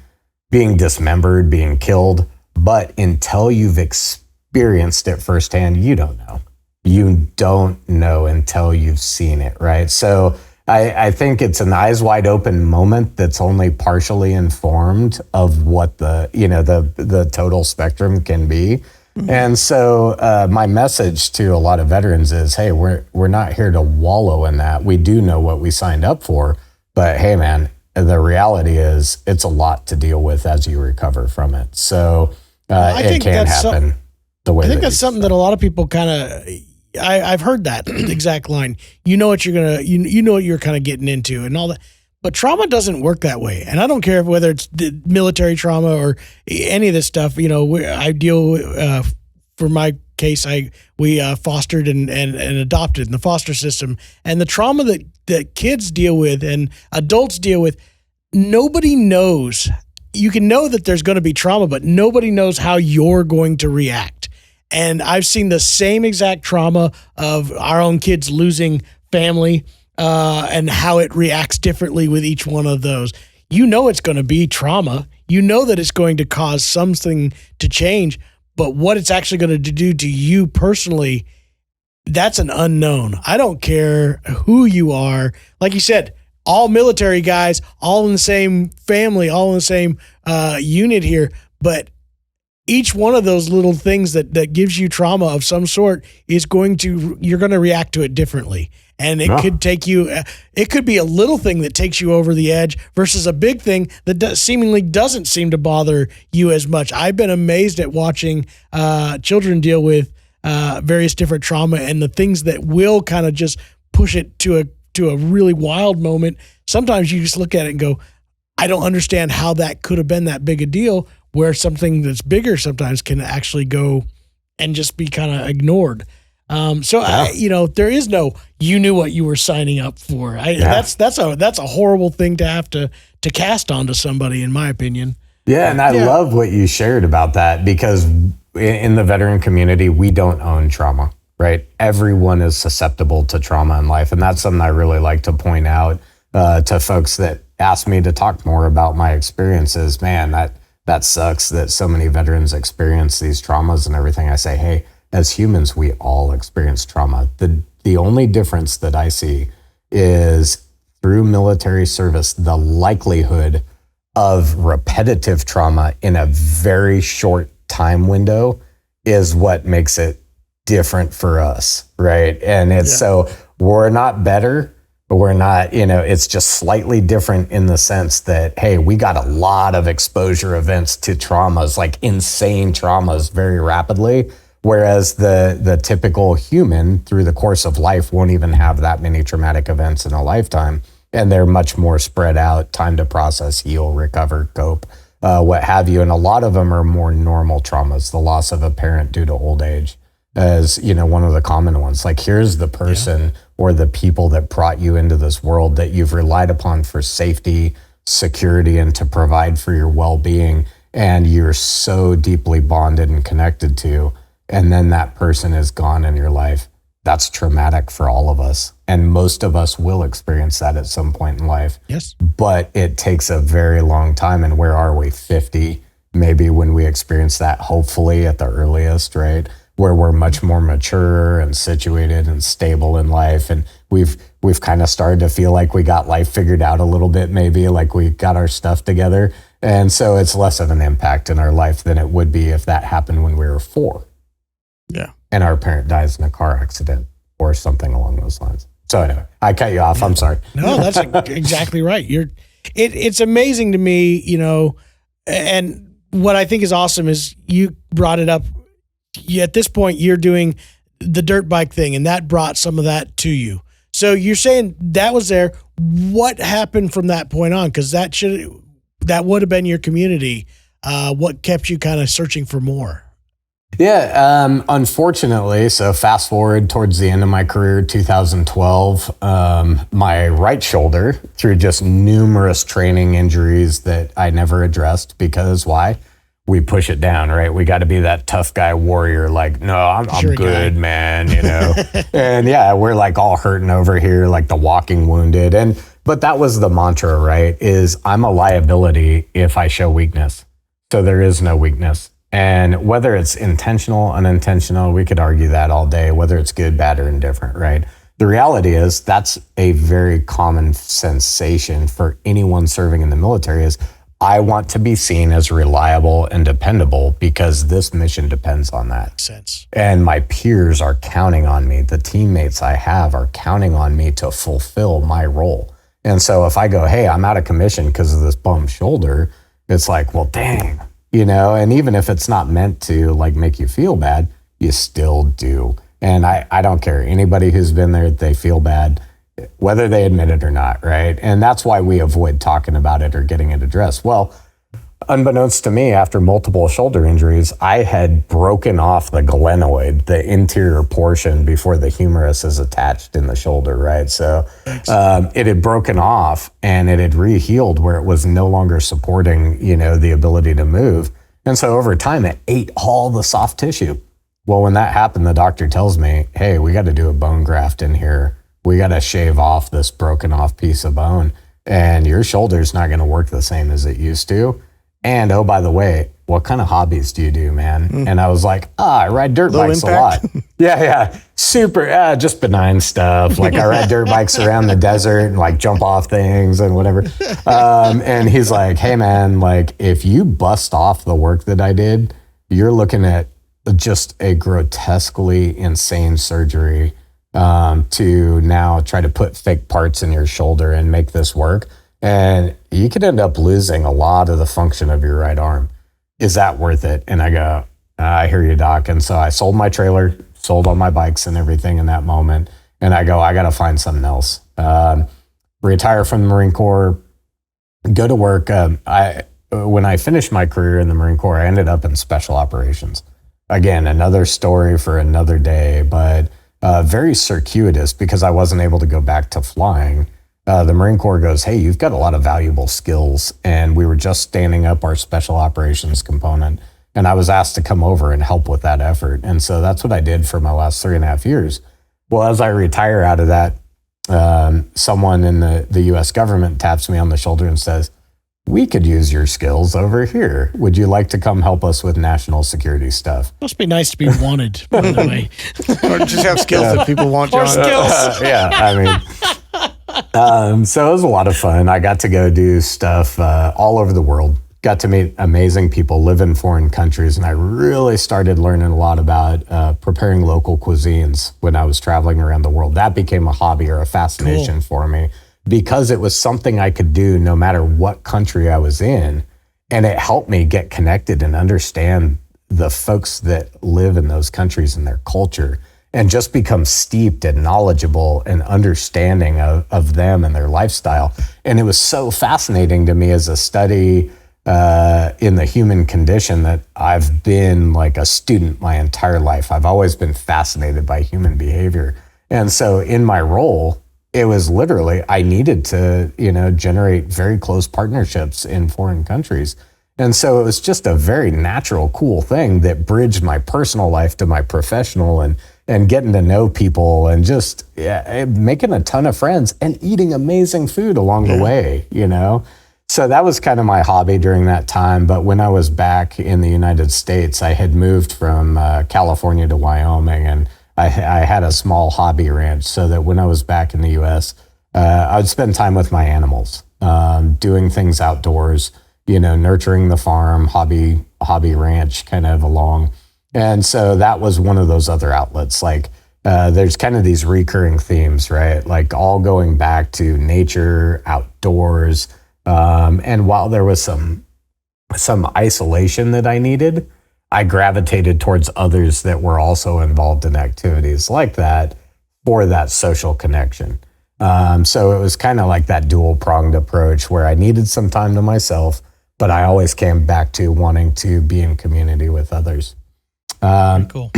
being dismembered, being killed. But until you've experienced it firsthand, you don't know. You don't know until you've seen it, right? So I think it's an eyes wide open moment that's only partially informed of what the total spectrum can be. And so my message to a lot of veterans is, hey, we're not here to wallow in that. We do know what we signed up for, but hey, man, the reality is it's a lot to deal with as you recover from it. So it can happen the way. I think that's something that a lot of people kind of. I've heard that exact line. You know what you're gonna. You know what you're kind of getting into and all that. But trauma doesn't work that way. And I don't care whether it's the military trauma or any of this stuff. I deal, for my case, we fostered and adopted in the foster system. And the trauma that kids deal with and adults deal with, nobody knows. You can know that there's going to be trauma, but nobody knows how you're going to react. And I've seen the same exact trauma of our own kids losing family, and how it reacts differently with each one of those. You know it's going to be trauma. You know that it's going to cause something to change, but what it's actually going to do to you personally, that's an unknown. I don't care who you are. Like you said, all military guys, all in the same family, all in the same unit here, but each one of those little things that gives you trauma of some sort you're going to react to it differently. And it could take you, it could be a little thing that takes you over the edge versus a big thing that seemingly doesn't seem to bother you as much. I've been amazed at watching children deal with various different trauma and the things that will kind of just push it to a really wild moment. Sometimes you just look at it and go, I don't understand how that could have been that big a deal, where something that's bigger sometimes can actually go and just be kind of ignored. There is no, you knew what you were signing up for. That's a horrible thing to have to cast onto somebody, in my opinion. Yeah. And I love what you shared about that, because in the veteran community, we don't own trauma, right? Everyone is susceptible to trauma in life. And that's something I really like to point out to folks that ask me to talk more about my experiences. Man, that sucks that so many veterans experience these traumas and everything. I say, hey, as humans, we all experience trauma. The only difference that I see is through military service, the likelihood of repetitive trauma in a very short time window is what makes it different for us, right? And so we're not better, but we're not, it's just slightly different in the sense that, hey, we got a lot of exposure events to traumas, like insane traumas very rapidly. Whereas the typical human through the course of life won't even have that many traumatic events in a lifetime. And they're much more spread out, time to process, heal, recover, cope, what have you. And a lot of them are more normal traumas, the loss of a parent due to old age, as one of the common ones. Like, here's the person or the people that brought you into this world that you've relied upon for safety, security, and to provide for your well-being, and you're so deeply bonded and connected to, and then that person is gone in your life. That's traumatic for all of us. And most of us will experience that at some point in life. Yes. But it takes a very long time. And where are we? 50, maybe, when we experience that, hopefully at the earliest, right? Where we're much more mature and situated and stable in life. And we've kind of started to feel like we got life figured out a little bit, maybe like we got our stuff together. And so it's less of an impact in our life than it would be if that happened when we were 4. Yeah. And our parent dies in a car accident or something along those lines. So anyway, I cut you off. I'm sorry. No, that's exactly right. It's amazing to me, and what I think is awesome is you brought it up. At this point, you're doing the dirt bike thing, and that brought some of that to you. So you're saying that was there. What happened from that point on? Because that would have been your community. What kept you kind of searching for more? Yeah, unfortunately, so fast forward towards the end of my career, 2012, my right shoulder, through just numerous training injuries that I never addressed, because why? We push it down, right? We got to be that tough guy warrior, like, no, I'm good, man, And yeah, we're like all hurting over here, like the walking wounded. But that was the mantra, right? Is I'm a liability if I show weakness. So there is no weakness. And whether it's intentional, unintentional, we could argue that all day, whether it's good, bad, or indifferent, right? The reality is that's a very common sensation for anyone serving in the military is, I want to be seen as reliable and dependable because this mission depends on that. Makes sense. And my peers are counting on me. The teammates I have are counting on me to fulfill my role. And so if I go, hey, I'm out of commission because of this bum shoulder, it's like, well, dang. And even if it's not meant to like make you feel bad, you still do. And I don't care. Anybody who's been there, they feel bad, whether they admit it or not, right? And that's why we avoid talking about it or getting it addressed. Well, unbeknownst to me, after multiple shoulder injuries, I had broken off the glenoid, the interior portion before the humerus is attached in the shoulder, right? So it had broken off and it had re-healed where it was no longer supporting, the ability to move. And so over time, it ate all the soft tissue. Well, when that happened, the doctor tells me, hey, we got to do a bone graft in here. We got to shave off this broken off piece of bone and your shoulder's not going to work the same as it used to. And, oh, by the way, what kind of hobbies do you do, man? And I was like, I ride dirt bikes impact. a lot. Yeah. Super, just benign stuff. Like I ride dirt bikes around the desert and like jump off things and whatever. And he's like, hey, man, like if you bust off the work that I did, you're looking at just a grotesquely insane surgery to now try to put fake parts in your shoulder and make this work. And you could end up losing a lot of the function of your right arm. Is that worth it? And I go, I hear you, doc. And so I sold my trailer, sold all my bikes and everything in that moment. And I go, I got to find something else. Retire from the Marine Corps, go to work. When I finished my career in the Marine Corps, I ended up in special operations. Again, another story for another day, but very circuitous because I wasn't able to go back to flying. The Marine Corps goes, hey, you've got a lot of valuable skills. And we were just standing up our special operations component. And I was asked to come over and help with that effort. And so that's what I did for my last 3.5 years. Well, as I retire out of that, someone in the U.S. government taps me on the shoulder and says, we could use your skills over here. Would you like to come help us with national security stuff? Must be nice to be wanted, by the way. Or just have skills that people want, John. Or skills. So it was a lot of fun. I got to go do stuff all over the world. Got to meet amazing people, live in foreign countries, and I really started learning a lot about preparing local cuisines when I was traveling around the world. That became a hobby or a fascination for me because it was something I could do no matter what country I was in, and it helped me get connected and understand the folks that live in those countries and their culture, and just become steeped and knowledgeable and understanding of them and their lifestyle. And it was so fascinating to me as a study in the human condition that I've been like a student my entire life. I've always been fascinated by human behavior. And so in my role, it was literally, I needed to, generate very close partnerships in foreign countries. And so it was just a very natural, cool thing that bridged my personal life to my professional and getting to know people and just making a ton of friends and eating amazing food along the way, So that was kind of my hobby during that time. But when I was back in the United States, I had moved from California to Wyoming, and I had a small hobby ranch, so that when I was back in the US, I would spend time with my animals, doing things outdoors, nurturing the farm, hobby ranch kind of along. And so that was one of those other outlets. Like there's kind of these recurring themes, right? Like all going back to nature, outdoors. And while there was some isolation that I needed, I gravitated towards others that were also involved in activities like that for that social connection. So it was kind of like that dual-pronged approach where I needed some time to myself, but I always came back to wanting to be in community with others. Cool.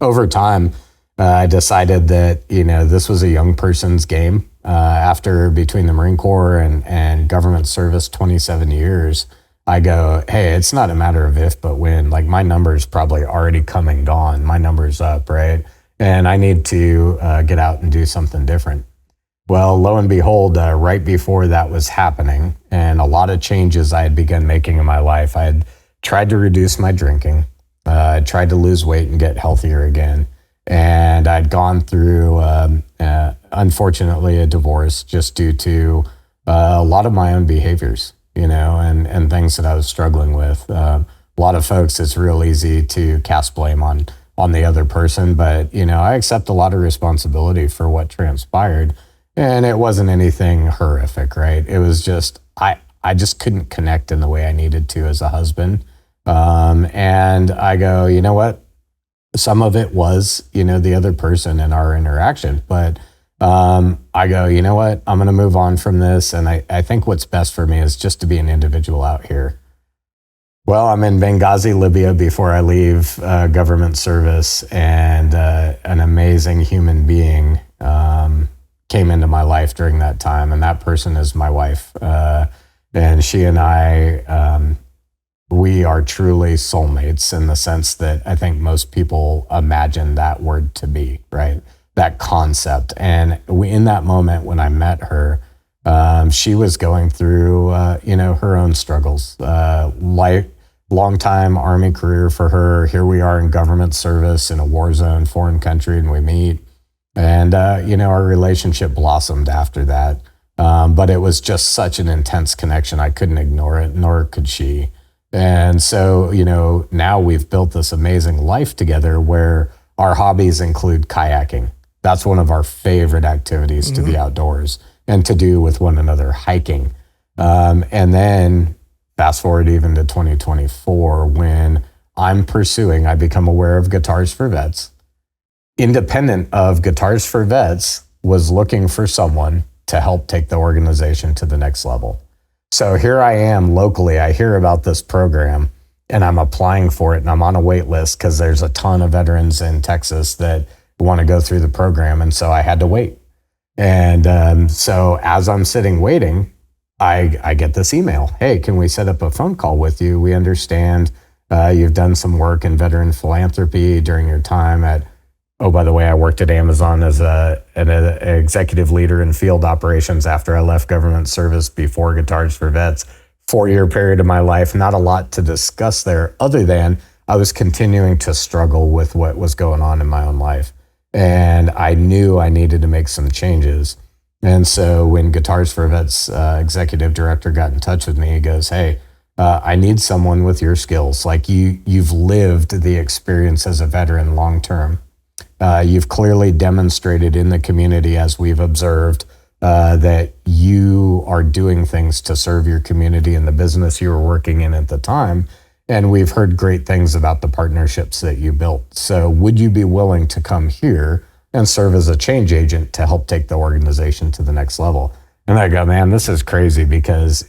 Over time, I decided that, this was a young person's game. After between the Marine Corps and government service, 27 years, I go, hey, it's not a matter of if, but when. Like my number's probably already come and gone. My number's up, right? And I need to get out and do something different. Well, lo and behold, right before that was happening, and a lot of changes I had begun making in my life, I had tried to reduce my drinking. I tried to lose weight and get healthier again. And I'd gone through, unfortunately, a divorce just due to a lot of my own behaviors, and things that I was struggling with. A lot of folks, it's real easy to cast blame on the other person, but, I accept a lot of responsibility for what transpired. And it wasn't anything horrific, right? It was just, I just couldn't connect in the way I needed to as a husband. And I go, you know what? Some of it was, the other person in our interaction, but I go, you know what? I'm going to move on from this. And I think what's best for me is just to be an individual out here. Well, I'm in Benghazi, Libya before I leave government service, and an amazing human being came into my life during that time. And that person is my wife. And she and I, we are truly soulmates in the sense that I think most people imagine that word to be, right? That concept. And in that moment when I met her, she was going through, her own struggles. Long time Army career for her. Here we are in government service in a war zone, foreign country, and we meet. And, our relationship blossomed after that. But it was just such an intense connection. I couldn't ignore it, nor could she. And so, now we've built this amazing life together where our hobbies include kayaking. That's one of our favorite activities to be outdoors and to do with one another, hiking. And then fast forward even to 2024, when I become aware of Guitars for Vets. Independent of Guitars for Vets was looking for someone to help take the organization to the next level. So here I am locally, I hear about this program and I'm applying for it, and I'm on a wait list because there's a ton of veterans in Texas that want to go through the program. And so I had to wait. And so as I'm sitting waiting, I get this email. Hey, can we set up a phone call with you? We understand you've done some work in veteran philanthropy during your time at, oh, by the way, I worked at Amazon as an executive leader in field operations after I left government service before Guitars for Vets. 4-year period of my life, not a lot to discuss there other than I was continuing to struggle with what was going on in my own life. And I knew I needed to make some changes. And so when Guitars for Vets executive director got in touch with me, he goes, hey, I need someone with your skills. Like you've lived the experience as a veteran long-term. You've clearly demonstrated in the community, as we've observed, that you are doing things to serve your community and the business you were working in at the time. And we've heard great things about the partnerships that you built. So would you be willing to come here and serve as a change agent to help take the organization to the next level? And I go, man, this is crazy because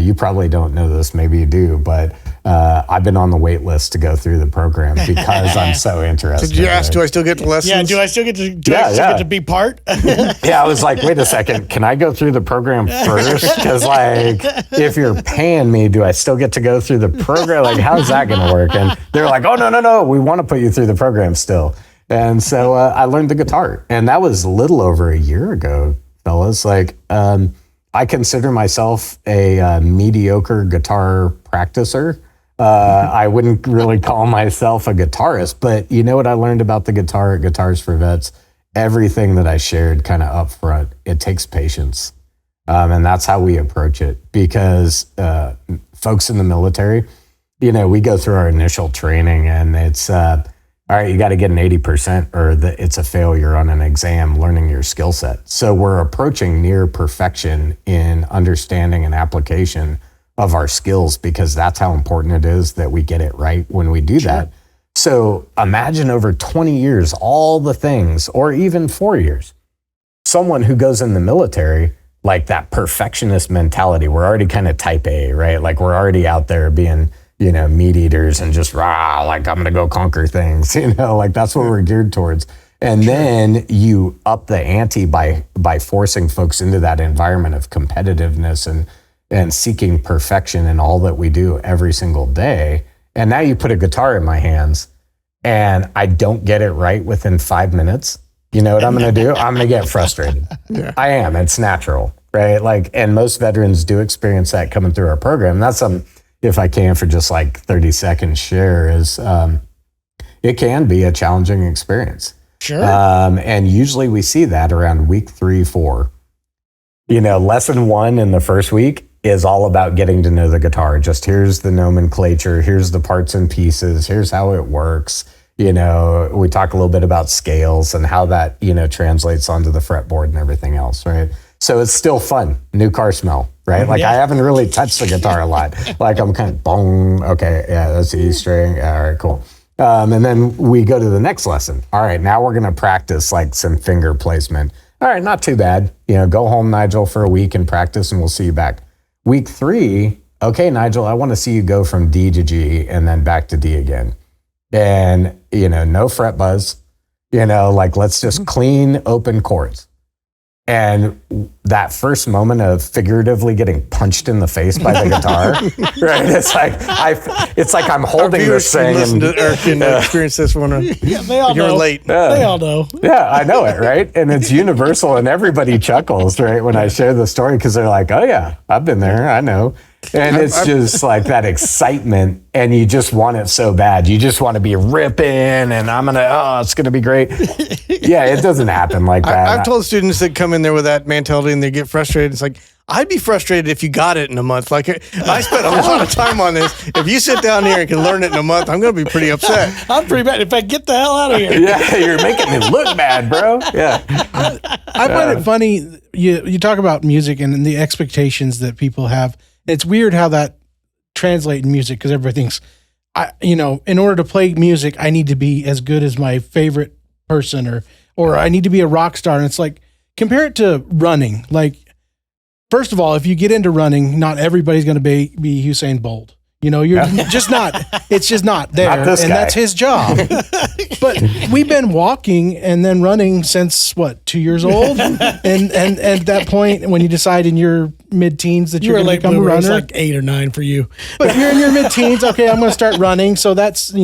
you probably don't know this. Maybe you do, but I've been on the wait list to go through the program because I'm so interested. Did you ask, do I still get the lessons? Yeah, do I still get to be part? Yeah, I was like, wait a second, can I go through the program first? Because like, if you're paying me, do I still get to go through the program? Like, how's that going to work? And they're like, oh, no, we want to put you through the program still. And so I learned the guitar, and that was a little over a year ago, fellas. Like, I consider myself a mediocre guitar practicer. I wouldn't really call myself a guitarist, but you know what I learned about the guitar at Guitars for Vets? Everything that I shared kind of up front, it takes patience. And that's how we approach it, because folks in the military, you know, we go through our initial training and it's, all right, you got to get an 80% or it's a failure on an exam learning your skill set. So we're approaching near perfection in understanding and application of our skills, because that's how important it is that we get it right when we do that. So imagine over 20 years, all the things, or even 4 years, someone who goes in the military, like that perfectionist mentality, we're already kind of type A, right? Like we're already out there being, you know, meat eaters and just like I'm going to go conquer things, you know, like that's what we're geared towards. And then you up the ante by forcing folks into that environment of competitiveness and seeking perfection in all that we do every single day. And now you put a guitar in my hands and I don't get it right within 5 minutes. You know what I'm going to do? I'm going to get frustrated. Yeah. I am. It's natural, right? Like, and most veterans do experience that coming through our program. That's if I can, for just like 30 seconds share, is it can be a challenging experience. Sure. And usually we see that around week 3, 4. You know, lesson 1 in the first week is all about getting to know the guitar. Just here's the nomenclature, here's the parts and pieces, here's how it works. You know, we talk a little bit about scales and how that, you know, translates onto the fretboard and everything else, right? So it's still fun. New car smell, right? Like I haven't really touched the guitar a lot. Like I'm kind of bong. Okay, yeah, that's the E string. All right, cool. And then we go to the next lesson. All right, now we're going to practice like some finger placement. All right, not too bad. You know, go home, Nigel, for a week and practice, and we'll see you back. Week 3, okay, Nigel, I want to see you go from D to G and then back to D again. And, you know, no fret buzz, you know, like let's just clean open chords. And that first moment of figuratively getting punched in the face by the guitar, right? It's like I'm holding this thing and can experience this one. Yeah, they all know. Late. They all know. Yeah, I know it, right? And it's universal, and everybody chuckles, right, when I share the story, because they're like, "Oh yeah, I've been there, I know." And it's just like that excitement, and you just want it so bad. You just want to be ripping, and it's gonna be great. Yeah, it doesn't happen like that. I've told students that come in there with that mentality and they get frustrated. It's like, I'd be frustrated if you got it in a month. Like I spent a lot of time on this. If you sit down here and can learn it in a month, I'm going to be pretty upset. I'm pretty bad. In fact, get the hell out of here. Yeah, you're making me look bad, bro. Yeah. I find it funny. You talk about music and the expectations that people have. It's weird how that translates in music, because everybody thinks, in order to play music, I need to be as good as my favorite person, or I need to be a rock star. And it's like, compare it to running. Like, first of all, if you get into running, not everybody's going to be Usain Bolt. You know, you're just not. It's just not there, not this and guy. That's his job. But we've been walking and then running since 2 years old, and at that point, when you decide in your mid-teens that you're going to become a runner, it's like 8 or 9 for you. But you're in your mid-teens. Okay, I'm going to start running. So that's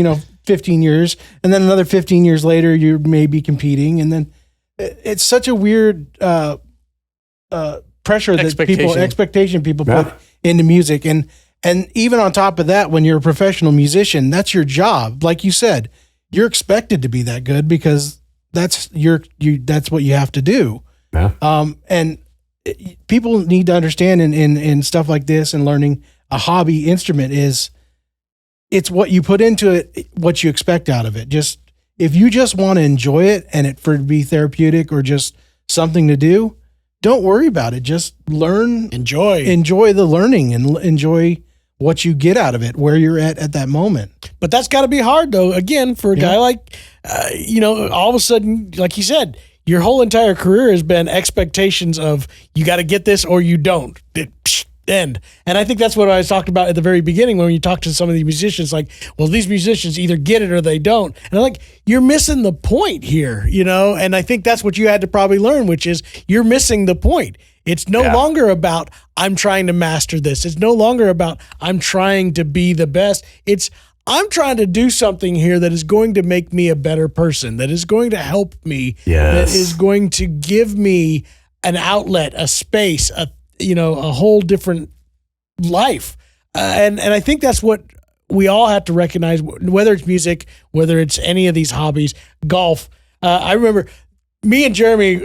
15 years, and then another 15 years later, you may be competing, and then it's such a weird pressure that expectation people put into music. And even on top of that, when you're a professional musician, that's your job. Like you said, you're expected to be that good because that's what you have to do. Yeah. And people need to understand in stuff like this, and learning a hobby instrument it's what you put into it, what you expect out of it. Just if you just want to enjoy it and it for it to be therapeutic or just something to do, don't worry about it. Just learn, enjoy the learning, and enjoy what you get out of it, where you're at that moment. But that's got to be hard, though, again, for a guy like, all of a sudden, like you said, your whole entire career has been expectations of you got to get this or you don't. End. And I think that's what I was talking about at the very beginning when you talk to some of the musicians, like, well, these musicians either get it or they don't. And I'm like, you're missing the point here, you know? And I think that's what you had to probably learn, which is you're missing the point. It's no longer about I'm trying to master this. It's no longer about I'm trying to be the best. It's I'm trying to do something here that is going to make me a better person, that is going to help me, that is going to give me an outlet, a space, a whole different life. And I think that's what we all have to recognize, whether it's music, whether it's any of these hobbies, golf. I remember me and Jeremy,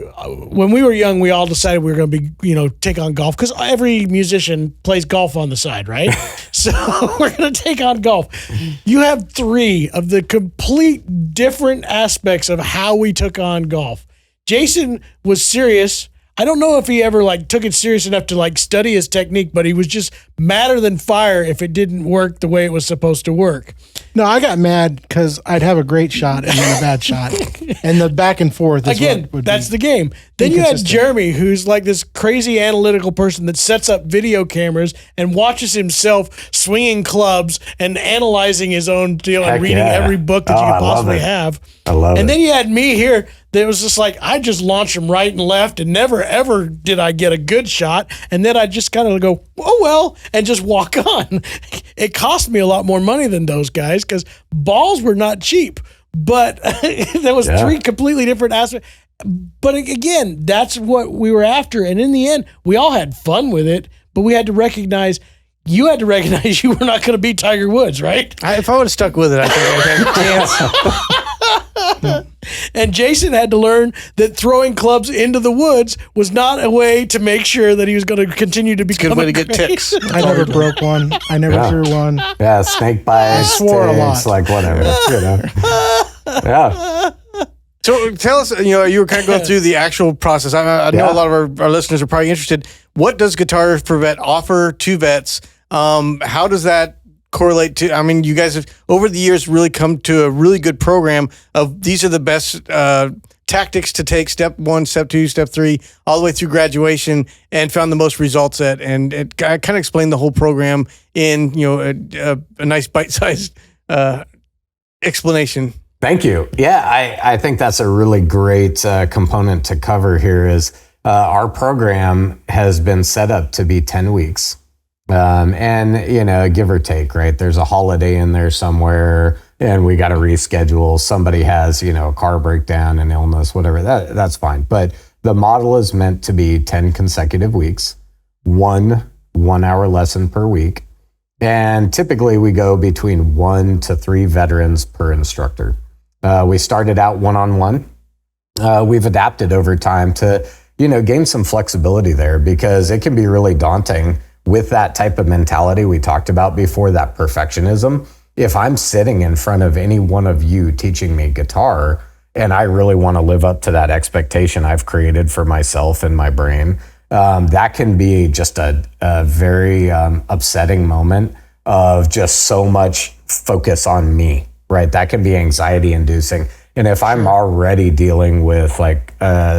when we were young, we all decided we were going to be, take on golf because every musician plays golf on the side, right? So we're going to take on golf. You have 3 of the complete different aspects of how we took on golf. Jason was serious. I don't know if he ever took it serious enough to study his technique, but he was just madder than fire if it didn't work the way it was supposed to work. No, I got mad because I'd have a great shot and then a bad shot, and the back and forth. Again, that's the game. Then you had Jeremy, who's this crazy analytical person that sets up video cameras and watches himself swinging clubs and analyzing his own deal and reading every book that you could possibly have. I love it. And then you had me here that was just I just launched them right and left and never, ever did I get a good shot. And then I just kind of go, oh, well, and just walk on. It cost me a lot more money than those guys because balls were not cheap. But there was 3 completely different aspects. But again, that's what we were after. And in the end, we all had fun with it, but we had to recognize you were not going to beat Tiger Woods, right? If I would have stuck with it, I think I would have a chance. And Jason had to learn that throwing clubs into the woods was not a way to make sure that he was going to continue to become good way to get ticks. I never broke one. I never threw one. Yeah, snake bites, swore a lot. whatever. Yeah. So tell us, you were kind of going through the actual process. I know a lot of our listeners are probably interested. What does Guitars for Vet offer to vets? How does that correlate to, you guys have over the years really come to a really good program of these are the best tactics to take step 1, step 2, step 3, all the way through graduation and found the most results at. And it kind of explained the whole program in, a nice bite-sized explanation. Thank you. Yeah, I think that's a really great component to cover here is our program has been set up to be 10 weeks. And, give or take, right? There's a holiday in there somewhere and we got to reschedule. Somebody has, a car breakdown, an illness, whatever, that's fine. But the model is meant to be 10 consecutive weeks, 1 1-hour lesson per week. And typically we go between 1 to 3 veterans per instructor. We started out one-on-one. We've adapted over time to, gain some flexibility there because it can be really daunting with that type of mentality we talked about before, that perfectionism. If I'm sitting in front of any one of you teaching me guitar and I really want to live up to that expectation I've created for myself and my brain, that can be just a very upsetting moment of just so much focus on me, right? That can be anxiety inducing. And if I'm already dealing with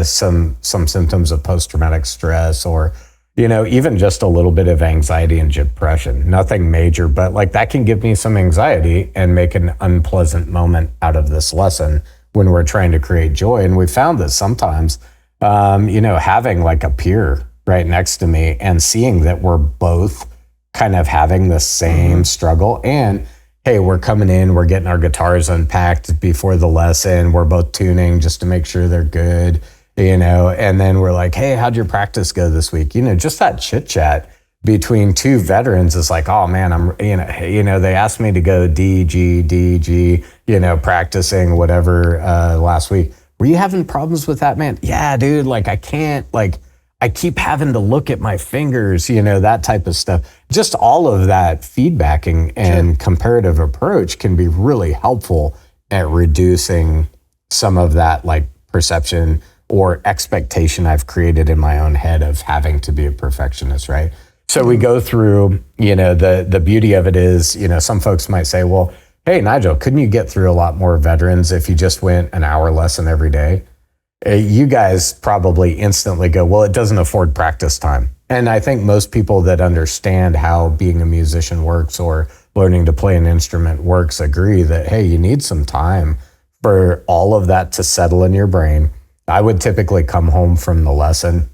some symptoms of post-traumatic stress or even just a little bit of anxiety and depression, nothing major, but that can give me some anxiety and make an unpleasant moment out of this lesson when we're trying to create joy. And we found that sometimes, having a peer right next to me and seeing that we're both kind of having the same struggle and, hey, we're coming in, we're getting our guitars unpacked before the lesson, we're both tuning just to make sure they're good. And then we're like, hey, how'd your practice go this week? Just that chit chat between 2 veterans is oh man, they asked me to go D, G, practicing whatever last week. Were you having problems with that, man? Yeah, dude, I can't, I keep having to look at my fingers, that type of stuff. Just all of that feedbacking and comparative approach can be really helpful at reducing some of that perception or expectation I've created in my own head of having to be a perfectionist, right? So we go through, the beauty of it is, some folks might say, well, hey, Nigel, couldn't you get through a lot more veterans if you just went an hour lesson every day? You guys probably instantly go, well, it doesn't afford practice time. And I think most people that understand how being a musician works or learning to play an instrument works agree that, hey, you need some time for all of that to settle in your brain. I would typically come home from the lesson,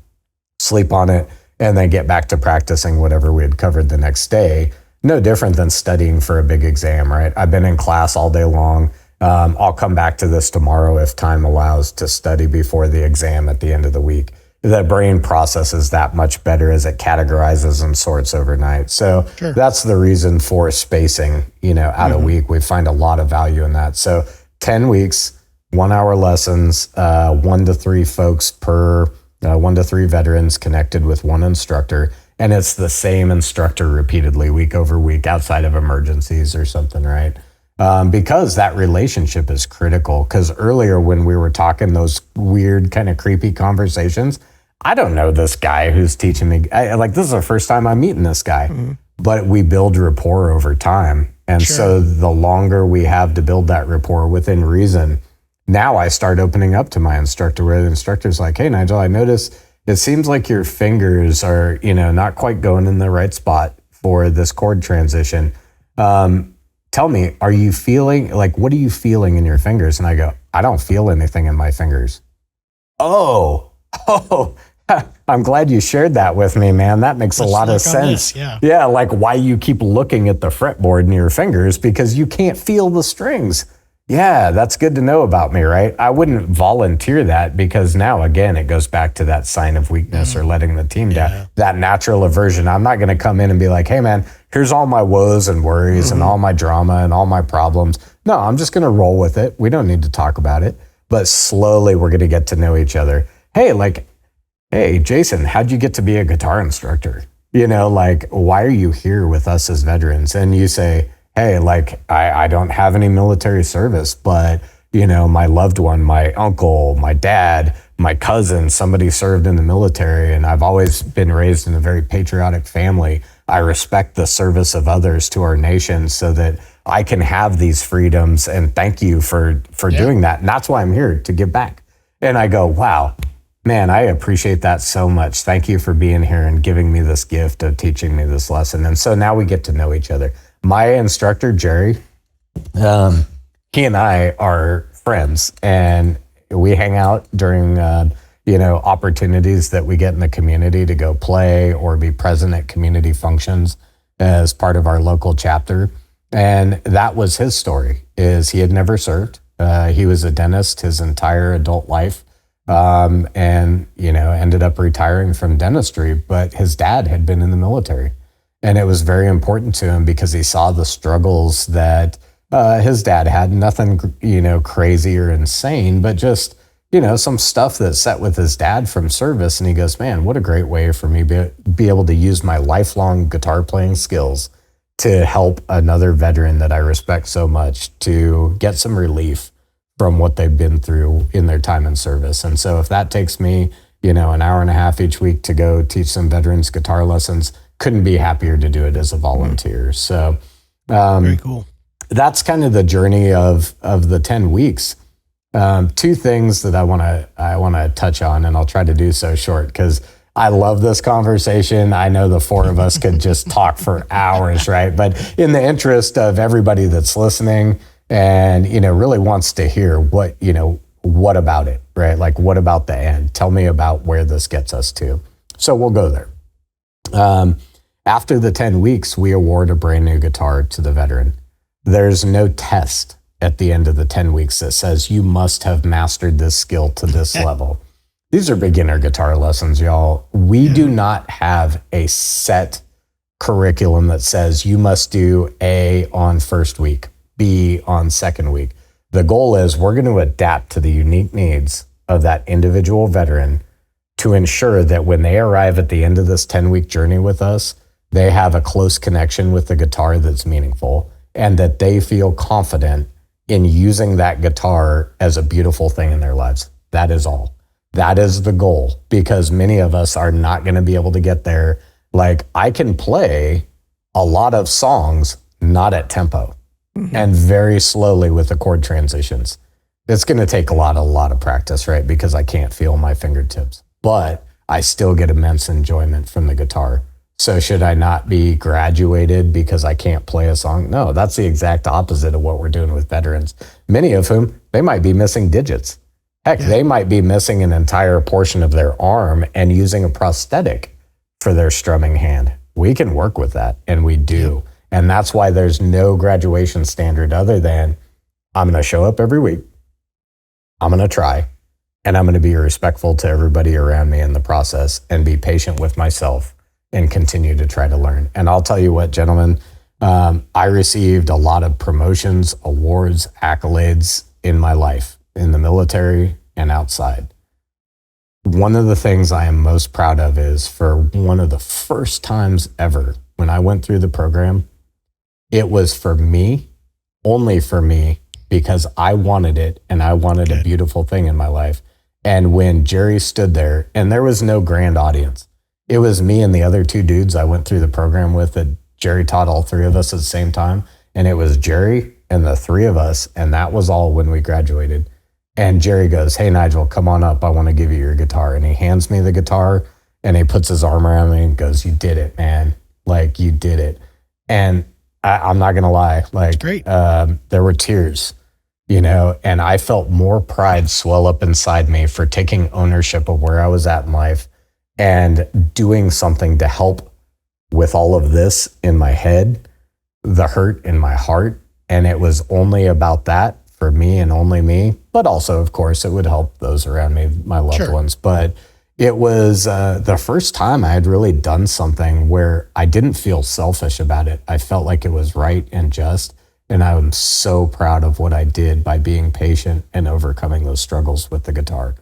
sleep on it, and then get back to practicing whatever we had covered the next day. No different than studying for a big exam, right? I've been in class all day long. I'll come back to this tomorrow if time allows to study before the exam at the end of the week. The brain processes that much better as it categorizes and sorts overnight. So that's the reason for spacing, out a week. We find a lot of value in that. So 10 weeks, 1 hour lessons, 1 to 3 folks per 1 to 3 veterans connected with one instructor. And it's the same instructor repeatedly week over week outside of emergencies or something, right? Because that relationship is critical. Because earlier when we were talking those weird kind of creepy conversations, I don't know this guy who's teaching me. This is the first time I'm meeting this guy, but we build rapport over time. And so the longer we have to build that rapport within reason, now I start opening up to my instructor where the instructor's like, hey, Nigel, I noticed it seems like your fingers are, not quite going in the right spot for this chord transition. Tell me, are you feeling, what are you feeling in your fingers? And I go, I don't feel anything in my fingers. Oh, I'm glad you shared that with me, man. That makes a lot of sense. Yeah, why you keep looking at the fretboard in your fingers because you can't feel the strings. Yeah, that's good to know about me, right? I wouldn't volunteer that because now, again, it goes back to that sign of weakness or letting the team down, that natural aversion. I'm not going to come in and be like, hey, man, here's all my woes and worries and all my drama and all my problems. No, I'm just going to roll with it. We don't need to talk about it. But slowly, we're going to get to know each other. Hey, Jason, how'd you get to be a guitar instructor? Why are you here with us as veterans? And you say, hey, I don't have any military service, but, my loved one, my uncle, my dad, my cousin, somebody served in the military, and I've always been raised in a very patriotic family. I respect the service of others to our nation so that I can have these freedoms, and thank you for doing that. And that's why I'm here, to give back. And I go, wow, man, I appreciate that so much. Thank you for being here and giving me this gift of teaching me this lesson. And so now we get to know each other. My instructor, Jerry, he and I are friends, and we hang out during, opportunities that we get in the community to go play or be present at community functions as part of our local chapter. And that was his story, is he had never served. He was a dentist his entire adult life, and, ended up retiring from dentistry, but his dad had been in the military. And it was very important to him because he saw the struggles that his dad had. Nothing, crazy or insane, but just, some stuff that set with his dad from service. And he goes, man, what a great way for me to be able to use my lifelong guitar playing skills to help another veteran that I respect so much to get some relief from what they've been through in their time in service. And so if that takes me, an hour and a half each week to go teach some veterans guitar lessons, couldn't be happier to do it as a volunteer. So very cool. That's kind of the journey of the 10 weeks. 2 things that I want to touch on, and I'll try to do so short because I love this conversation. I know the 4 of us could just talk for hours, right? But in the interest of everybody that's listening and, really wants to hear what about it, right? What about the end? Tell me about where this gets us to. So we'll go there. After the 10 weeks, we award a brand new guitar to the veteran. There's no test at the end of the 10 weeks that says you must have mastered this skill to this level. These are beginner guitar lessons, y'all. We do not have a set curriculum that says you must do A on first week, B on second week. The goal is we're going to adapt to the unique needs of that individual veteran to ensure that when they arrive at the end of this 10-week journey with us, they have a close connection with the guitar that's meaningful and that they feel confident in using that guitar as a beautiful thing in their lives. That is all. That is the goal, because many of us are not going to be able to get there. I can play a lot of songs, not at tempo and very slowly with the chord transitions. It's going to take a lot of practice, right? Because I can't feel my fingertips, but I still get immense enjoyment from the guitar. So should I not be graduated because I can't play a song? No, that's the exact opposite of what we're doing with veterans. Many of whom, they might be missing digits. Heck, they might be missing an entire portion of their arm and using a prosthetic for their strumming hand. We can work with that, and we do. And that's why there's no graduation standard other than I'm going to show up every week. I'm going to try, and I'm going to be respectful to everybody around me in the process and be patient with myself and continue to try to learn. And I'll tell you what, gentlemen, I received a lot of promotions, awards, accolades in my life, in the military and outside. One of the things I am most proud of is for one of the first times ever when I went through the program, it was for me, only for me, because I wanted it and I wanted a beautiful thing in my life. And when Jerry stood there, and there was no grand audience, it was me and the other two dudes I went through the program with that Jerry taught all three of us at the same time. And it was Jerry and the three of us. And that was all when we graduated. And Jerry goes, "Hey, Nigel, come on up. I want to give you your guitar." And he hands me the guitar and he puts his arm around me and goes, "You did it, man. Like, you did it." And I'm not going to lie. Like, Great. There were tears, you know, and I felt more pride swell up inside me for taking ownership of where I was at in life and doing something to help with all of this in my head, the hurt in my heart. And it was only about that for me and only me, but also, of course, it would help those around me, my loved ones. But it was the first time I had really done something where I didn't feel selfish about it. I felt like it was right and just. And I'm so proud of what I did by being patient and overcoming those struggles with the guitar.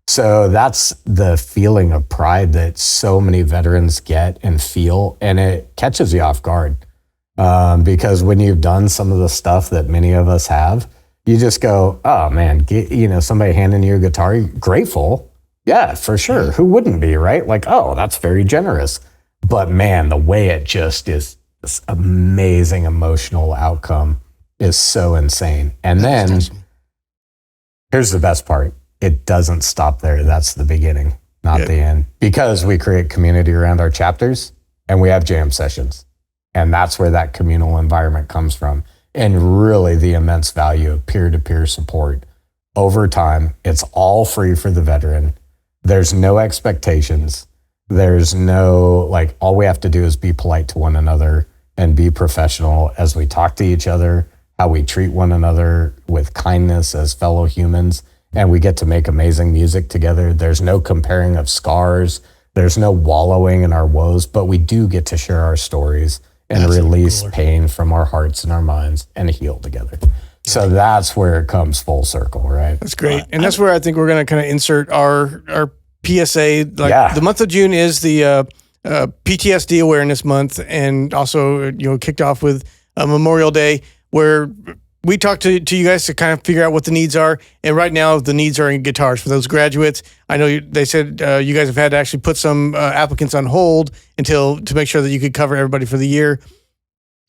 So that's the feeling of pride that so many veterans get and feel, and it catches you off guard. Because when you've done some of the stuff that many of us have, you just go, "Oh man," somebody handing you a guitar, you're grateful. Yeah, for sure. Who wouldn't be, right? Like, "Oh, that's very generous." But man, the way it just is, this amazing emotional outcome is so insane. And then here's the best part. It doesn't stop there. That's the beginning, not the end. Because we create community around our chapters and we have jam sessions. And that's where that communal environment comes from. And really the immense value of peer-to-peer support. Over time, it's all free for the veteran. There's no expectations. There's no, like, all we have to do is be polite to one another and be professional as we talk to each other, how we treat one another with kindness as fellow humans, and we get to make amazing music together. There's no comparing of scars. There's no wallowing in our woes, but we do get to share our stories and release pain from our hearts and our minds and heal together. So that's where it comes full circle, right? That's great. And that's where I think we're going to kind of insert our PSA. The month of June is the PTSD Awareness Month, and also, kicked off with Memorial Day, where we talked to you guys to kind of figure out what the needs are. And right now the needs are in guitars for those graduates. I know they said you guys have had to actually put some applicants on hold to make sure that you could cover everybody for the year.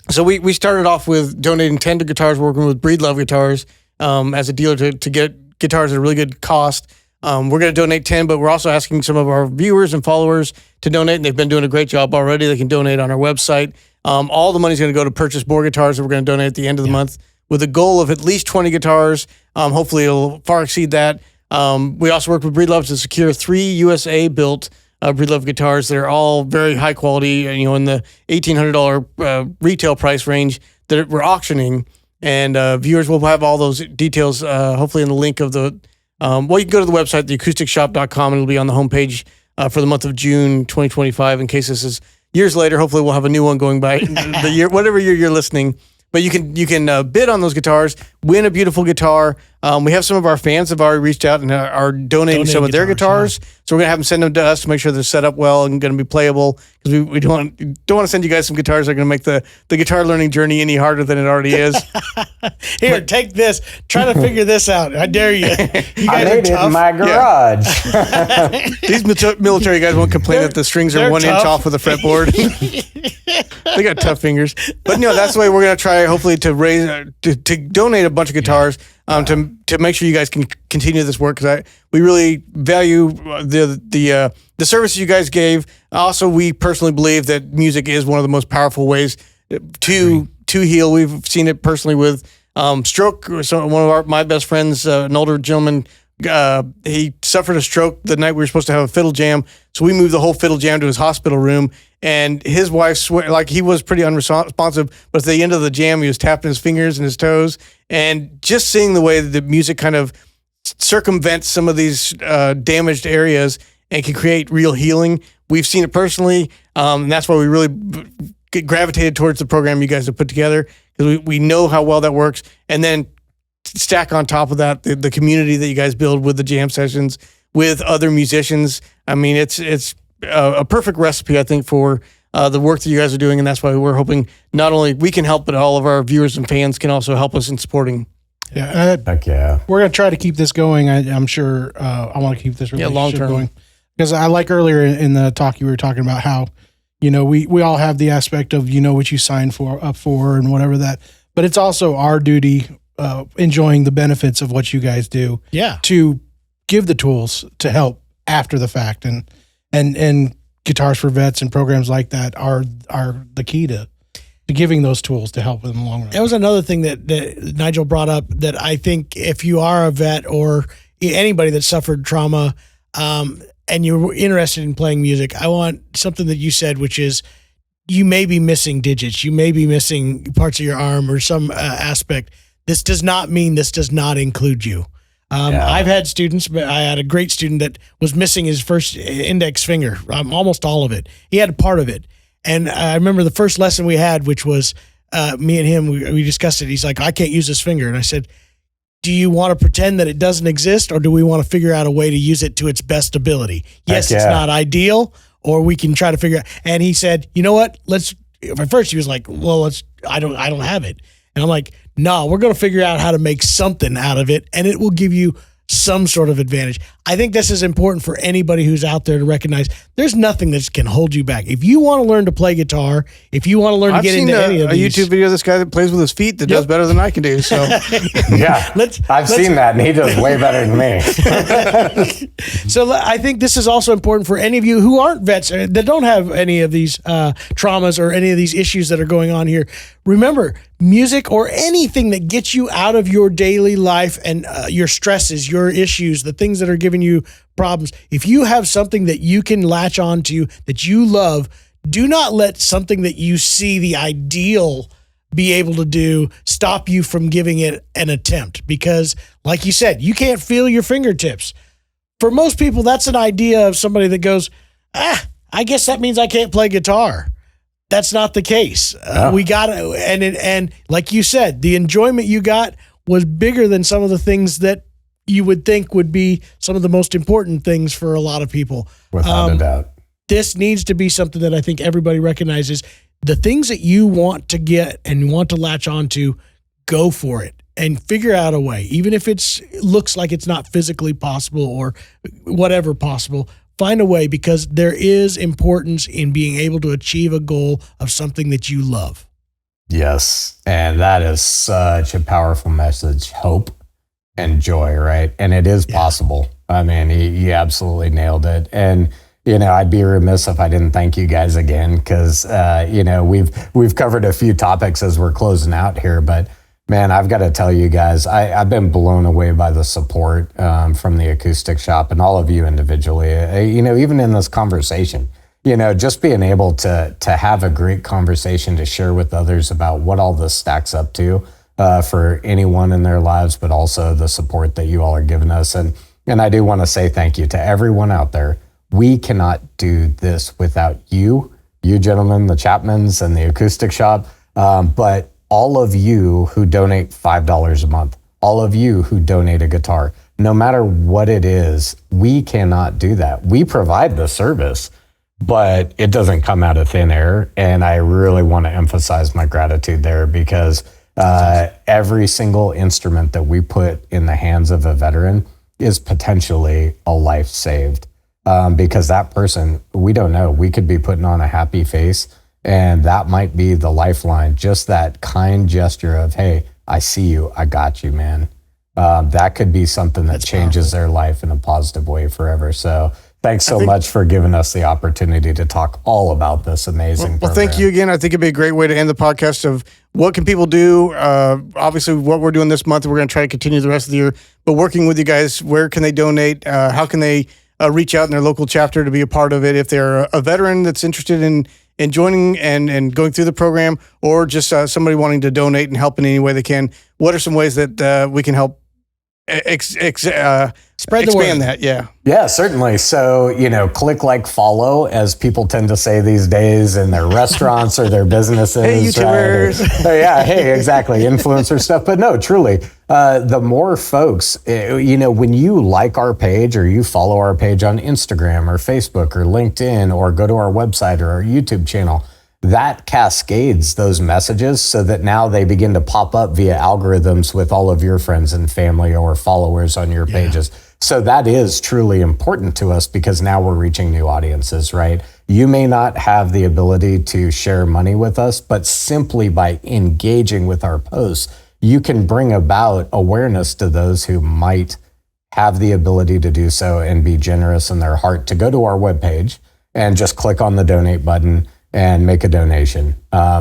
So we started off with donating 10 to guitars, working with Breedlove Guitars as a dealer to get guitars at a really good cost. We're going to donate 10, but we're also asking some of our viewers and followers to donate, and they've been doing a great job already. They can donate on our website. All the money's going to go to purchase more guitars that we're going to donate at the end of the month, with a goal of at least 20 guitars. Hopefully it'll far exceed that. We also worked with Breedlove to secure 3 USA-built Breedlove guitars. They're all very high quality, in the $1,800 retail price range that we're auctioning. And viewers will have all those details, hopefully in the link of the, you can go to the website, theacousticshoppe.com, and it'll be on the homepage for the month of June 2025. In case this is years later, hopefully we'll have a new one going by the year, whatever year you're listening. But you can bid on those guitars, win a beautiful guitar. We have some of our fans have already reached out and are donating some of their guitars. Yeah. So we're gonna have them send them to us to make sure they're set up well and going to be playable, because we don't want to send you guys some guitars that are going to make the guitar learning journey any harder than it already is. Here, take this. Try to figure this out. I dare you. You guys I made it in my garage. Yeah. These military guys won't complain that the strings are 1 inch off of the fretboard. They got tough fingers. But that's the way we're going to try, hopefully, to raise to donate a bunch of guitars. to make sure you guys can continue this work, because we really value the service you guys gave. Also, we personally believe that music is one of the most powerful ways to heal. We've seen it personally with stroke. So one of my best friends, an older gentleman, he suffered a stroke the night we were supposed to have a fiddle jam. So we moved the whole fiddle jam to his hospital room, and his wife he was pretty unresponsive, but at the end of the jam, he was tapping his fingers and his toes, and just seeing the way that the music kind of circumvents some of these damaged areas and can create real healing. We've seen it personally, and that's why we really gravitated towards the program you guys have put together, because we know how well that works. And then stack on top of that the community that you guys build with the jam sessions with other musicians. I mean, it's a perfect recipe, I think, for the work that you guys are doing, and that's why we're hoping not only we can help, but all of our viewers and fans can also help us in supporting. Yeah, Heck yeah. we're gonna try to keep this going. I'm sure. I want to keep this relationship long-term going, because I like earlier in the talk you were talking about how, we all have the aspect of what you signed up for and whatever that, but it's also our duty, enjoying the benefits of what you guys do. Yeah. To give the tools to help after the fact, and Guitars for Vets and programs like that are the key to giving those tools to help in the long run. That was another thing that Nigel brought up, that I think if you are a vet or anybody that suffered trauma, and you're interested in playing music, I want something that you said, which is you may be missing digits, you may be missing parts of your arm or some aspect. This does not mean this does not include you. I've had students, but I had a great student that was missing his first index finger, almost all of it. He had a part of it. And I remember the first lesson we had, which was me and him, we discussed it. He's like, I can't use this finger. And I said, do you want to pretend that it doesn't exist, or do we want to figure out a way to use it to its best ability? Yes, it's not ideal, or we can try to figure out. And he said, you know what? At first he was like, well, I don't have it. And I'm like, no, we're going to figure out how to make something out of it, and it will give you some sort of advantage. I think this is important for anybody who's out there to recognize there's nothing that can hold you back. If you want to learn to play guitar, if you want to learn to get into any of these. I've seen a YouTube video of this guy that plays with his feet that does better than I can do. So Yeah. I've seen that, and he does way better than me. So I think this is also important for any of you who aren't vets, that don't have any of these traumas or any of these issues that are going on here. Remember, music or anything that gets you out of your daily life and your stresses, your issues, the things that are giving you problems. If you have something that you can latch onto that you love, do not let something that you see the ideal be able to do stop you from giving it an attempt. Because like you said, you can't feel your fingertips. For most people, that's an idea of somebody that goes, I guess that means I can't play guitar. That's not the case. We got to, and like you said, the enjoyment you got was bigger than some of the things that you would think would be some of the most important things for a lot of people. Without a doubt. This needs to be something that I think everybody recognizes. The things that you want to get and want to latch onto, go for it and figure out a way. Even if it looks like it's not physically possible or whatever possible, find a way, because there is importance in being able to achieve a goal of something that you love. Yes. And that is such a powerful message. Hope and joy, right? And it is possible. I mean, he absolutely nailed it. And, I'd be remiss if I didn't thank you guys again, because, we've covered a few topics as we're closing out here, but man, I've got to tell you guys, I've been blown away by the support from the Acoustic Shop and all of you individually. Even in this conversation, just being able to have a great conversation to share with others about what all this stacks up to for anyone in their lives, but also the support that you all are giving us. And I do want to say thank you to everyone out there. We cannot do this without you gentlemen, the Chapmans and the Acoustic Shop, but all of you who donate $5 a month, all of you who donate a guitar, no matter what it is, we cannot do that. We provide the service, but it doesn't come out of thin air. And I really want to emphasize my gratitude there, because every single instrument that we put in the hands of a veteran is potentially a life saved. Because that person, we don't know, we could be putting on a happy face, and that might be the lifeline. Just that kind gesture of, hey, I see you, I got you, man. that could be something that changes their life in a positive way forever. So thanks so much for giving us the opportunity to talk all about this amazing Well, program. thank you again. I think it'd be a great way to end the podcast of what can people do? Obviously, what we're doing this month, we're going to try to continue the rest of the year. But working with you guys, where can they donate? How can they reach out in their local chapter to be a part of it? If they're a veteran that's interested in joining and going through the program, or just somebody wanting to donate and help in any way they can, what are some ways that we can help Spread the word. expand that? Yeah. Yeah, certainly. So, click like follow, as people tend to say these days in their restaurants or their businesses. Hey, YouTubers. Right? Yeah, hey, exactly. Influencer stuff. But no, truly, the more folks, when you like our page or you follow our page on Instagram or Facebook or LinkedIn or go to our website or our YouTube channel, that cascades those messages so that now they begin to pop up via algorithms with all of your friends and family or followers on your pages. So that is truly important to us because now we're reaching new audiences, right? You may not have the ability to share money with us, but simply by engaging with our posts, you can bring about awareness to those who might have the ability to do so and be generous in their heart to go to our webpage and just click on the donate button and make a donation.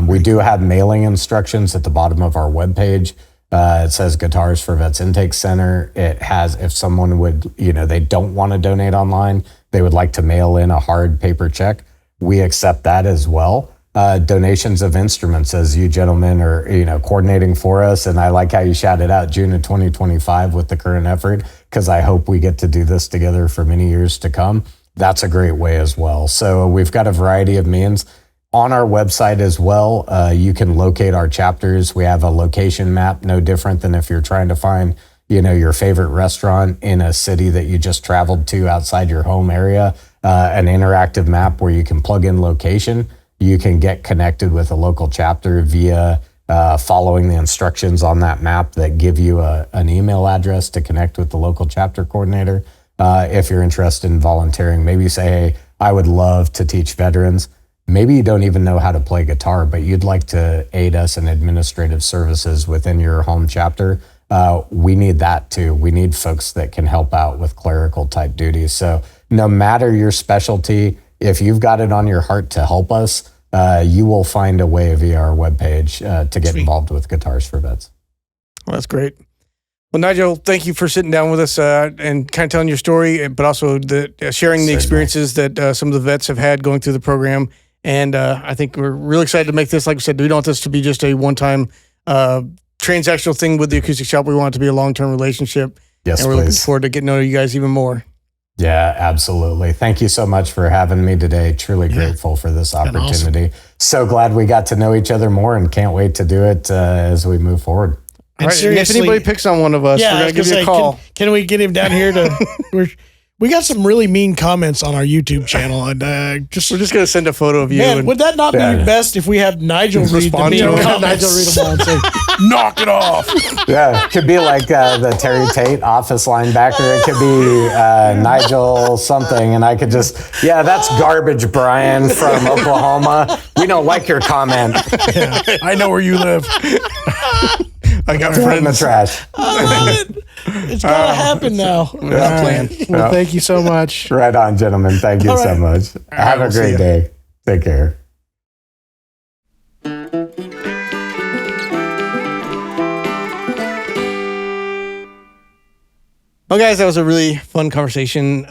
We do have mailing instructions at the bottom of our webpage. It says Guitars for Vets Intake Center. It has, if someone would, they don't want to donate online, they would like to mail in a hard paper check, we accept that as well. Donations of instruments, as you gentlemen are, coordinating for us. And I like how you shouted out June of 2025 with the current effort, because I hope we get to do this together for many years to come. That's a great way as well. So we've got a variety of means. On our website as well, you can locate our chapters. We have a location map, no different than if you're trying to find, your favorite restaurant in a city that you just traveled to outside your home area, an interactive map where you can plug in location. You can get connected with a local chapter via following the instructions on that map that give you an email address to connect with the local chapter coordinator. If you're interested in volunteering, maybe say, hey, I would love to teach veterans. Maybe you don't even know how to play guitar, but you'd like to aid us in administrative services within your home chapter. We need that too. We need folks that can help out with clerical type duties. So no matter your specialty, if you've got it on your heart to help us, you will find a way via our webpage to get involved with Guitars for Vets. Well, that's great. Well, Nigel, thank you for sitting down with us and kind of telling your story, but also sharing the experiences that some of the vets have had going through the program. And I think we're really excited to make this, like I said, we don't want this to be just a one-time transactional thing with the Acoustic Shop. We want it to be a long-term relationship. Yes, and we're looking forward to getting to know you guys even more. Yeah, absolutely. Thank you so much for having me today. Truly grateful for this opportunity. Awesome. So glad we got to know each other more and can't wait to do it as we move forward. All right, and if anybody picks on one of us, we're going to give you a call. Can we get him down here to... We got some really mean comments on our YouTube channel, and we're just going to send a photo of you. Man, would that not be best if we have Nigel read the mean comments? Nigel read them all and say, "Knock it off." Yeah, it could be like the Terry Tate office linebacker. It could be Nigel something, and I could just, that's garbage, Brian from Oklahoma. We don't like your comment. Yeah, I know where you live. I got friends in the trash. It's got to happen now. Plan. Well, thank you so much. Right on, gentlemen. Thank you so much. Have a great day. Take care. Well, guys, that was a really fun conversation.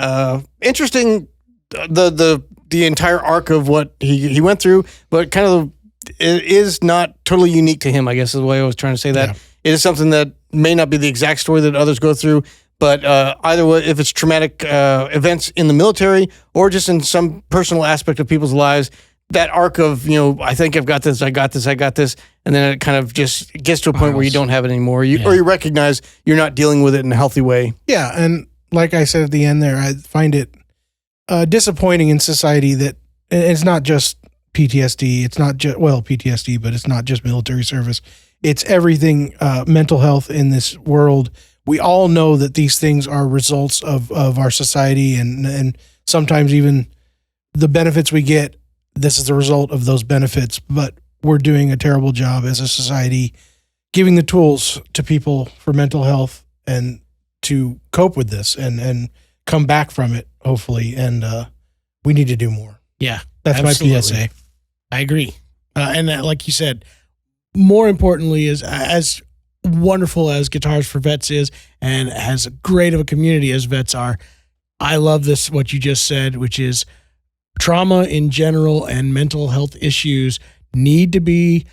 Interesting, the entire arc of what he went through, but kind of it is not totally unique to him, I guess is the way I was trying to say that. Yeah. It is something that may not be the exact story that others go through, but either way, if it's traumatic events in the military or just in some personal aspect of people's lives, that arc of, I think I've got this, I got this, and then it kind of just gets to a point where you don't have it anymore, or you recognize you're not dealing with it in a healthy way. Yeah, and like I said at the end there, I find it disappointing in society that it's not just PTSD, it's not just, PTSD, but it's not just military service. It's everything, mental health in this world. We all know that these things are results of our society, and sometimes even the benefits we get, this is the result of those benefits. But we're doing a terrible job as a society giving the tools to people for mental health and to cope with this and come back from it, hopefully. And we need to do more. Yeah, That's absolutely. my PSA. I agree. And like you said, more importantly is as wonderful as Guitars for Vets is and as great of a community as vets are, I love this, what you just said, which is trauma in general and mental health issues need to be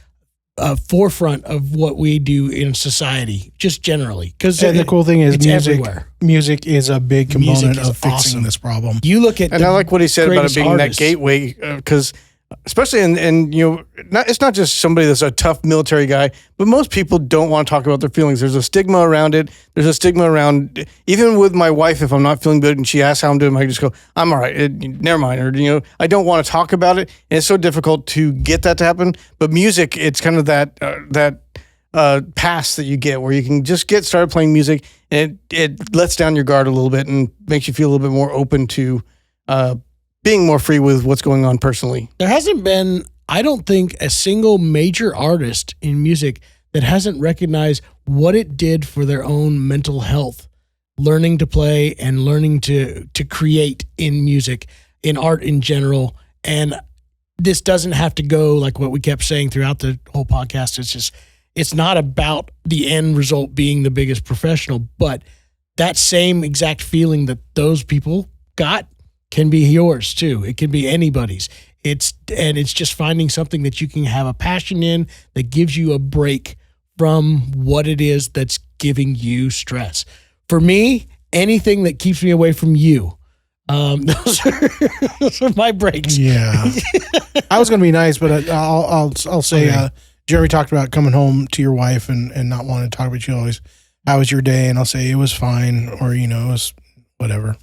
a forefront of what we do in society, just generally. Because And the cool thing is it's music. everywhere. Music is a big component Music is of fixing awesome. this problem. You look at And I like what he said about it greatest being artists. that gateway, because especially in it's not just somebody that's a tough military guy, but most people don't want to talk about their feelings. There's a stigma around it. There's a stigma around, even with my wife, if I'm not feeling good and she asks how I'm doing, I just go, I'm all right. Never mind. Or, I don't want to talk about it. And it's so difficult to get that to happen. But music, it's kind of that pass that you get where you can just get started playing music and it lets down your guard a little bit and makes you feel a little bit more open to being more free with what's going on personally. There hasn't been, I don't think, a single major artist in music that hasn't recognized what it did for their own mental health, learning to play and learning to create in music, in art in general. And this doesn't have to go like what we kept saying throughout the whole podcast. It's not about the end result being the biggest professional, but that same exact feeling that those people got can be yours too. It can be anybody's. It's just finding something that you can have a passion in that gives you a break from what it is that's giving you stress. For me, anything that keeps me away from you. Those are my breaks. Yeah. I was going to be nice, but I'll say, Okay. Jeremy talked about coming home to your wife and not wanting to talk about you always. How was your day? And I'll say it was fine, or, it was whatever.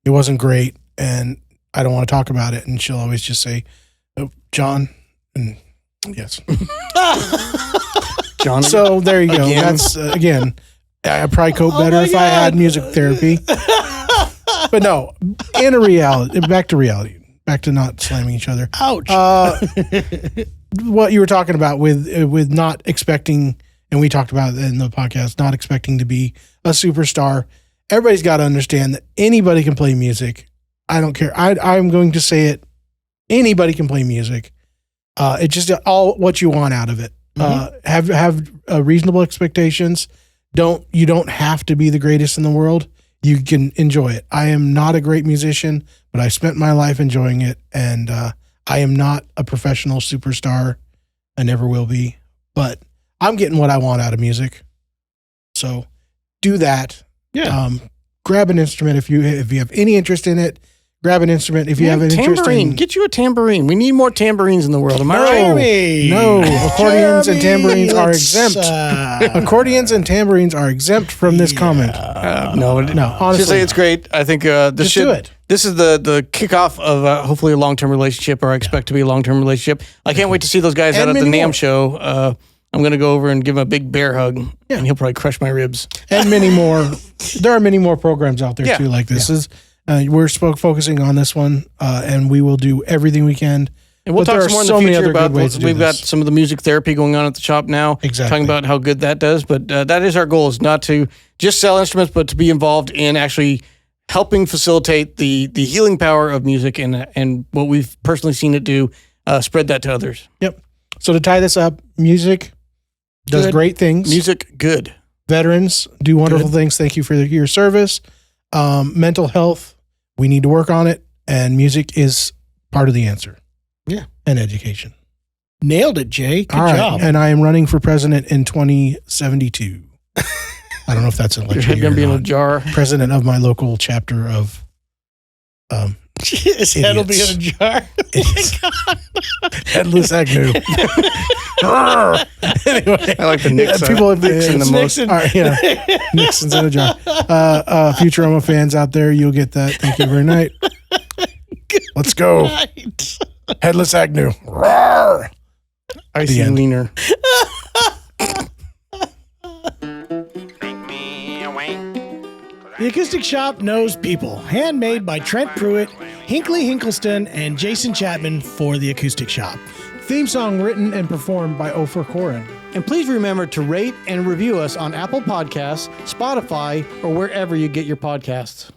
It wasn't great. And I don't want to talk about it. And she'll always just say, oh, John. And yes. John. So there you go. Again. That's again, I probably cope better my if I had God. music therapy. But no, back to reality, back to not slamming each other. Ouch. What you were talking about with not expecting, and we talked about it in the podcast, not expecting to be a superstar. Everybody's got to understand that anybody can play music. I don't care. I'm going to say it. Anybody can play music. It's just all what you want out of it. Have reasonable expectations. You don't have to be the greatest in the world. You can enjoy it. I am not a great musician, but I spent my life enjoying it, and I am not a professional superstar. I never will be, but I'm getting what I want out of music. So do that. Yeah. Grab an instrument if you have any interest in it. Grab an instrument if you have an interest tambourine. in. Get you a tambourine. We need more tambourines in the world. Am I right? Jeremy. No, accordions and tambourines are let's, exempt. Accordions and tambourines are exempt from this comment. No, honestly, seriously, it's great. I think this Just do it. This is the kickoff of hopefully a long-term relationship, or I expect to be a long-term relationship. I can't wait to see those guys And out at the many NAMM more. show. I'm going to go over and give him a big bear hug, and he'll probably crush my ribs. and many more. There are many more programs out there Yeah. too. Like this is, we're focusing on this one, and we will do everything we can. And we'll But talk there some more are in so the many future other about good ways to do we've got this. some of the music therapy going on at the shop now. Exactly. Talking about how good that does. But that is our goal, is not to just sell instruments, but to be involved in actually helping facilitate the healing power of music and what we've personally seen it do, spread that to others. Yep. So to tie this up, music does Good. great things. Music, good. Veterans do wonderful things. Thank you for your service. Mental health, we need to work on it, and music is part of the answer. Yeah. And education. Nailed it, Jay. Good All right. job. And I am running for president in 2072. I don't know if that's an Your election head year going to be or in a not. jar. President of my local chapter of His head will be in a idiots. jar. Headless Agnew. Anyway, I like the Nixon. people have Nixon the it's most. All right, yeah. Nixon's in a jar. Futurama fans out there, you'll get that. Thank you very much. Let's go. Right. Headless Agnew. Roar. Icy end. wiener. Take me away. The Acoustic Shop knows people. Handmade by Trent Pruitt, Hinkley Hinkleston, and Jason Chapman for the Acoustic Shop. Theme song written and performed by Ofer Koren. And please remember to rate and review us on Apple Podcasts, Spotify, or wherever you get your podcasts.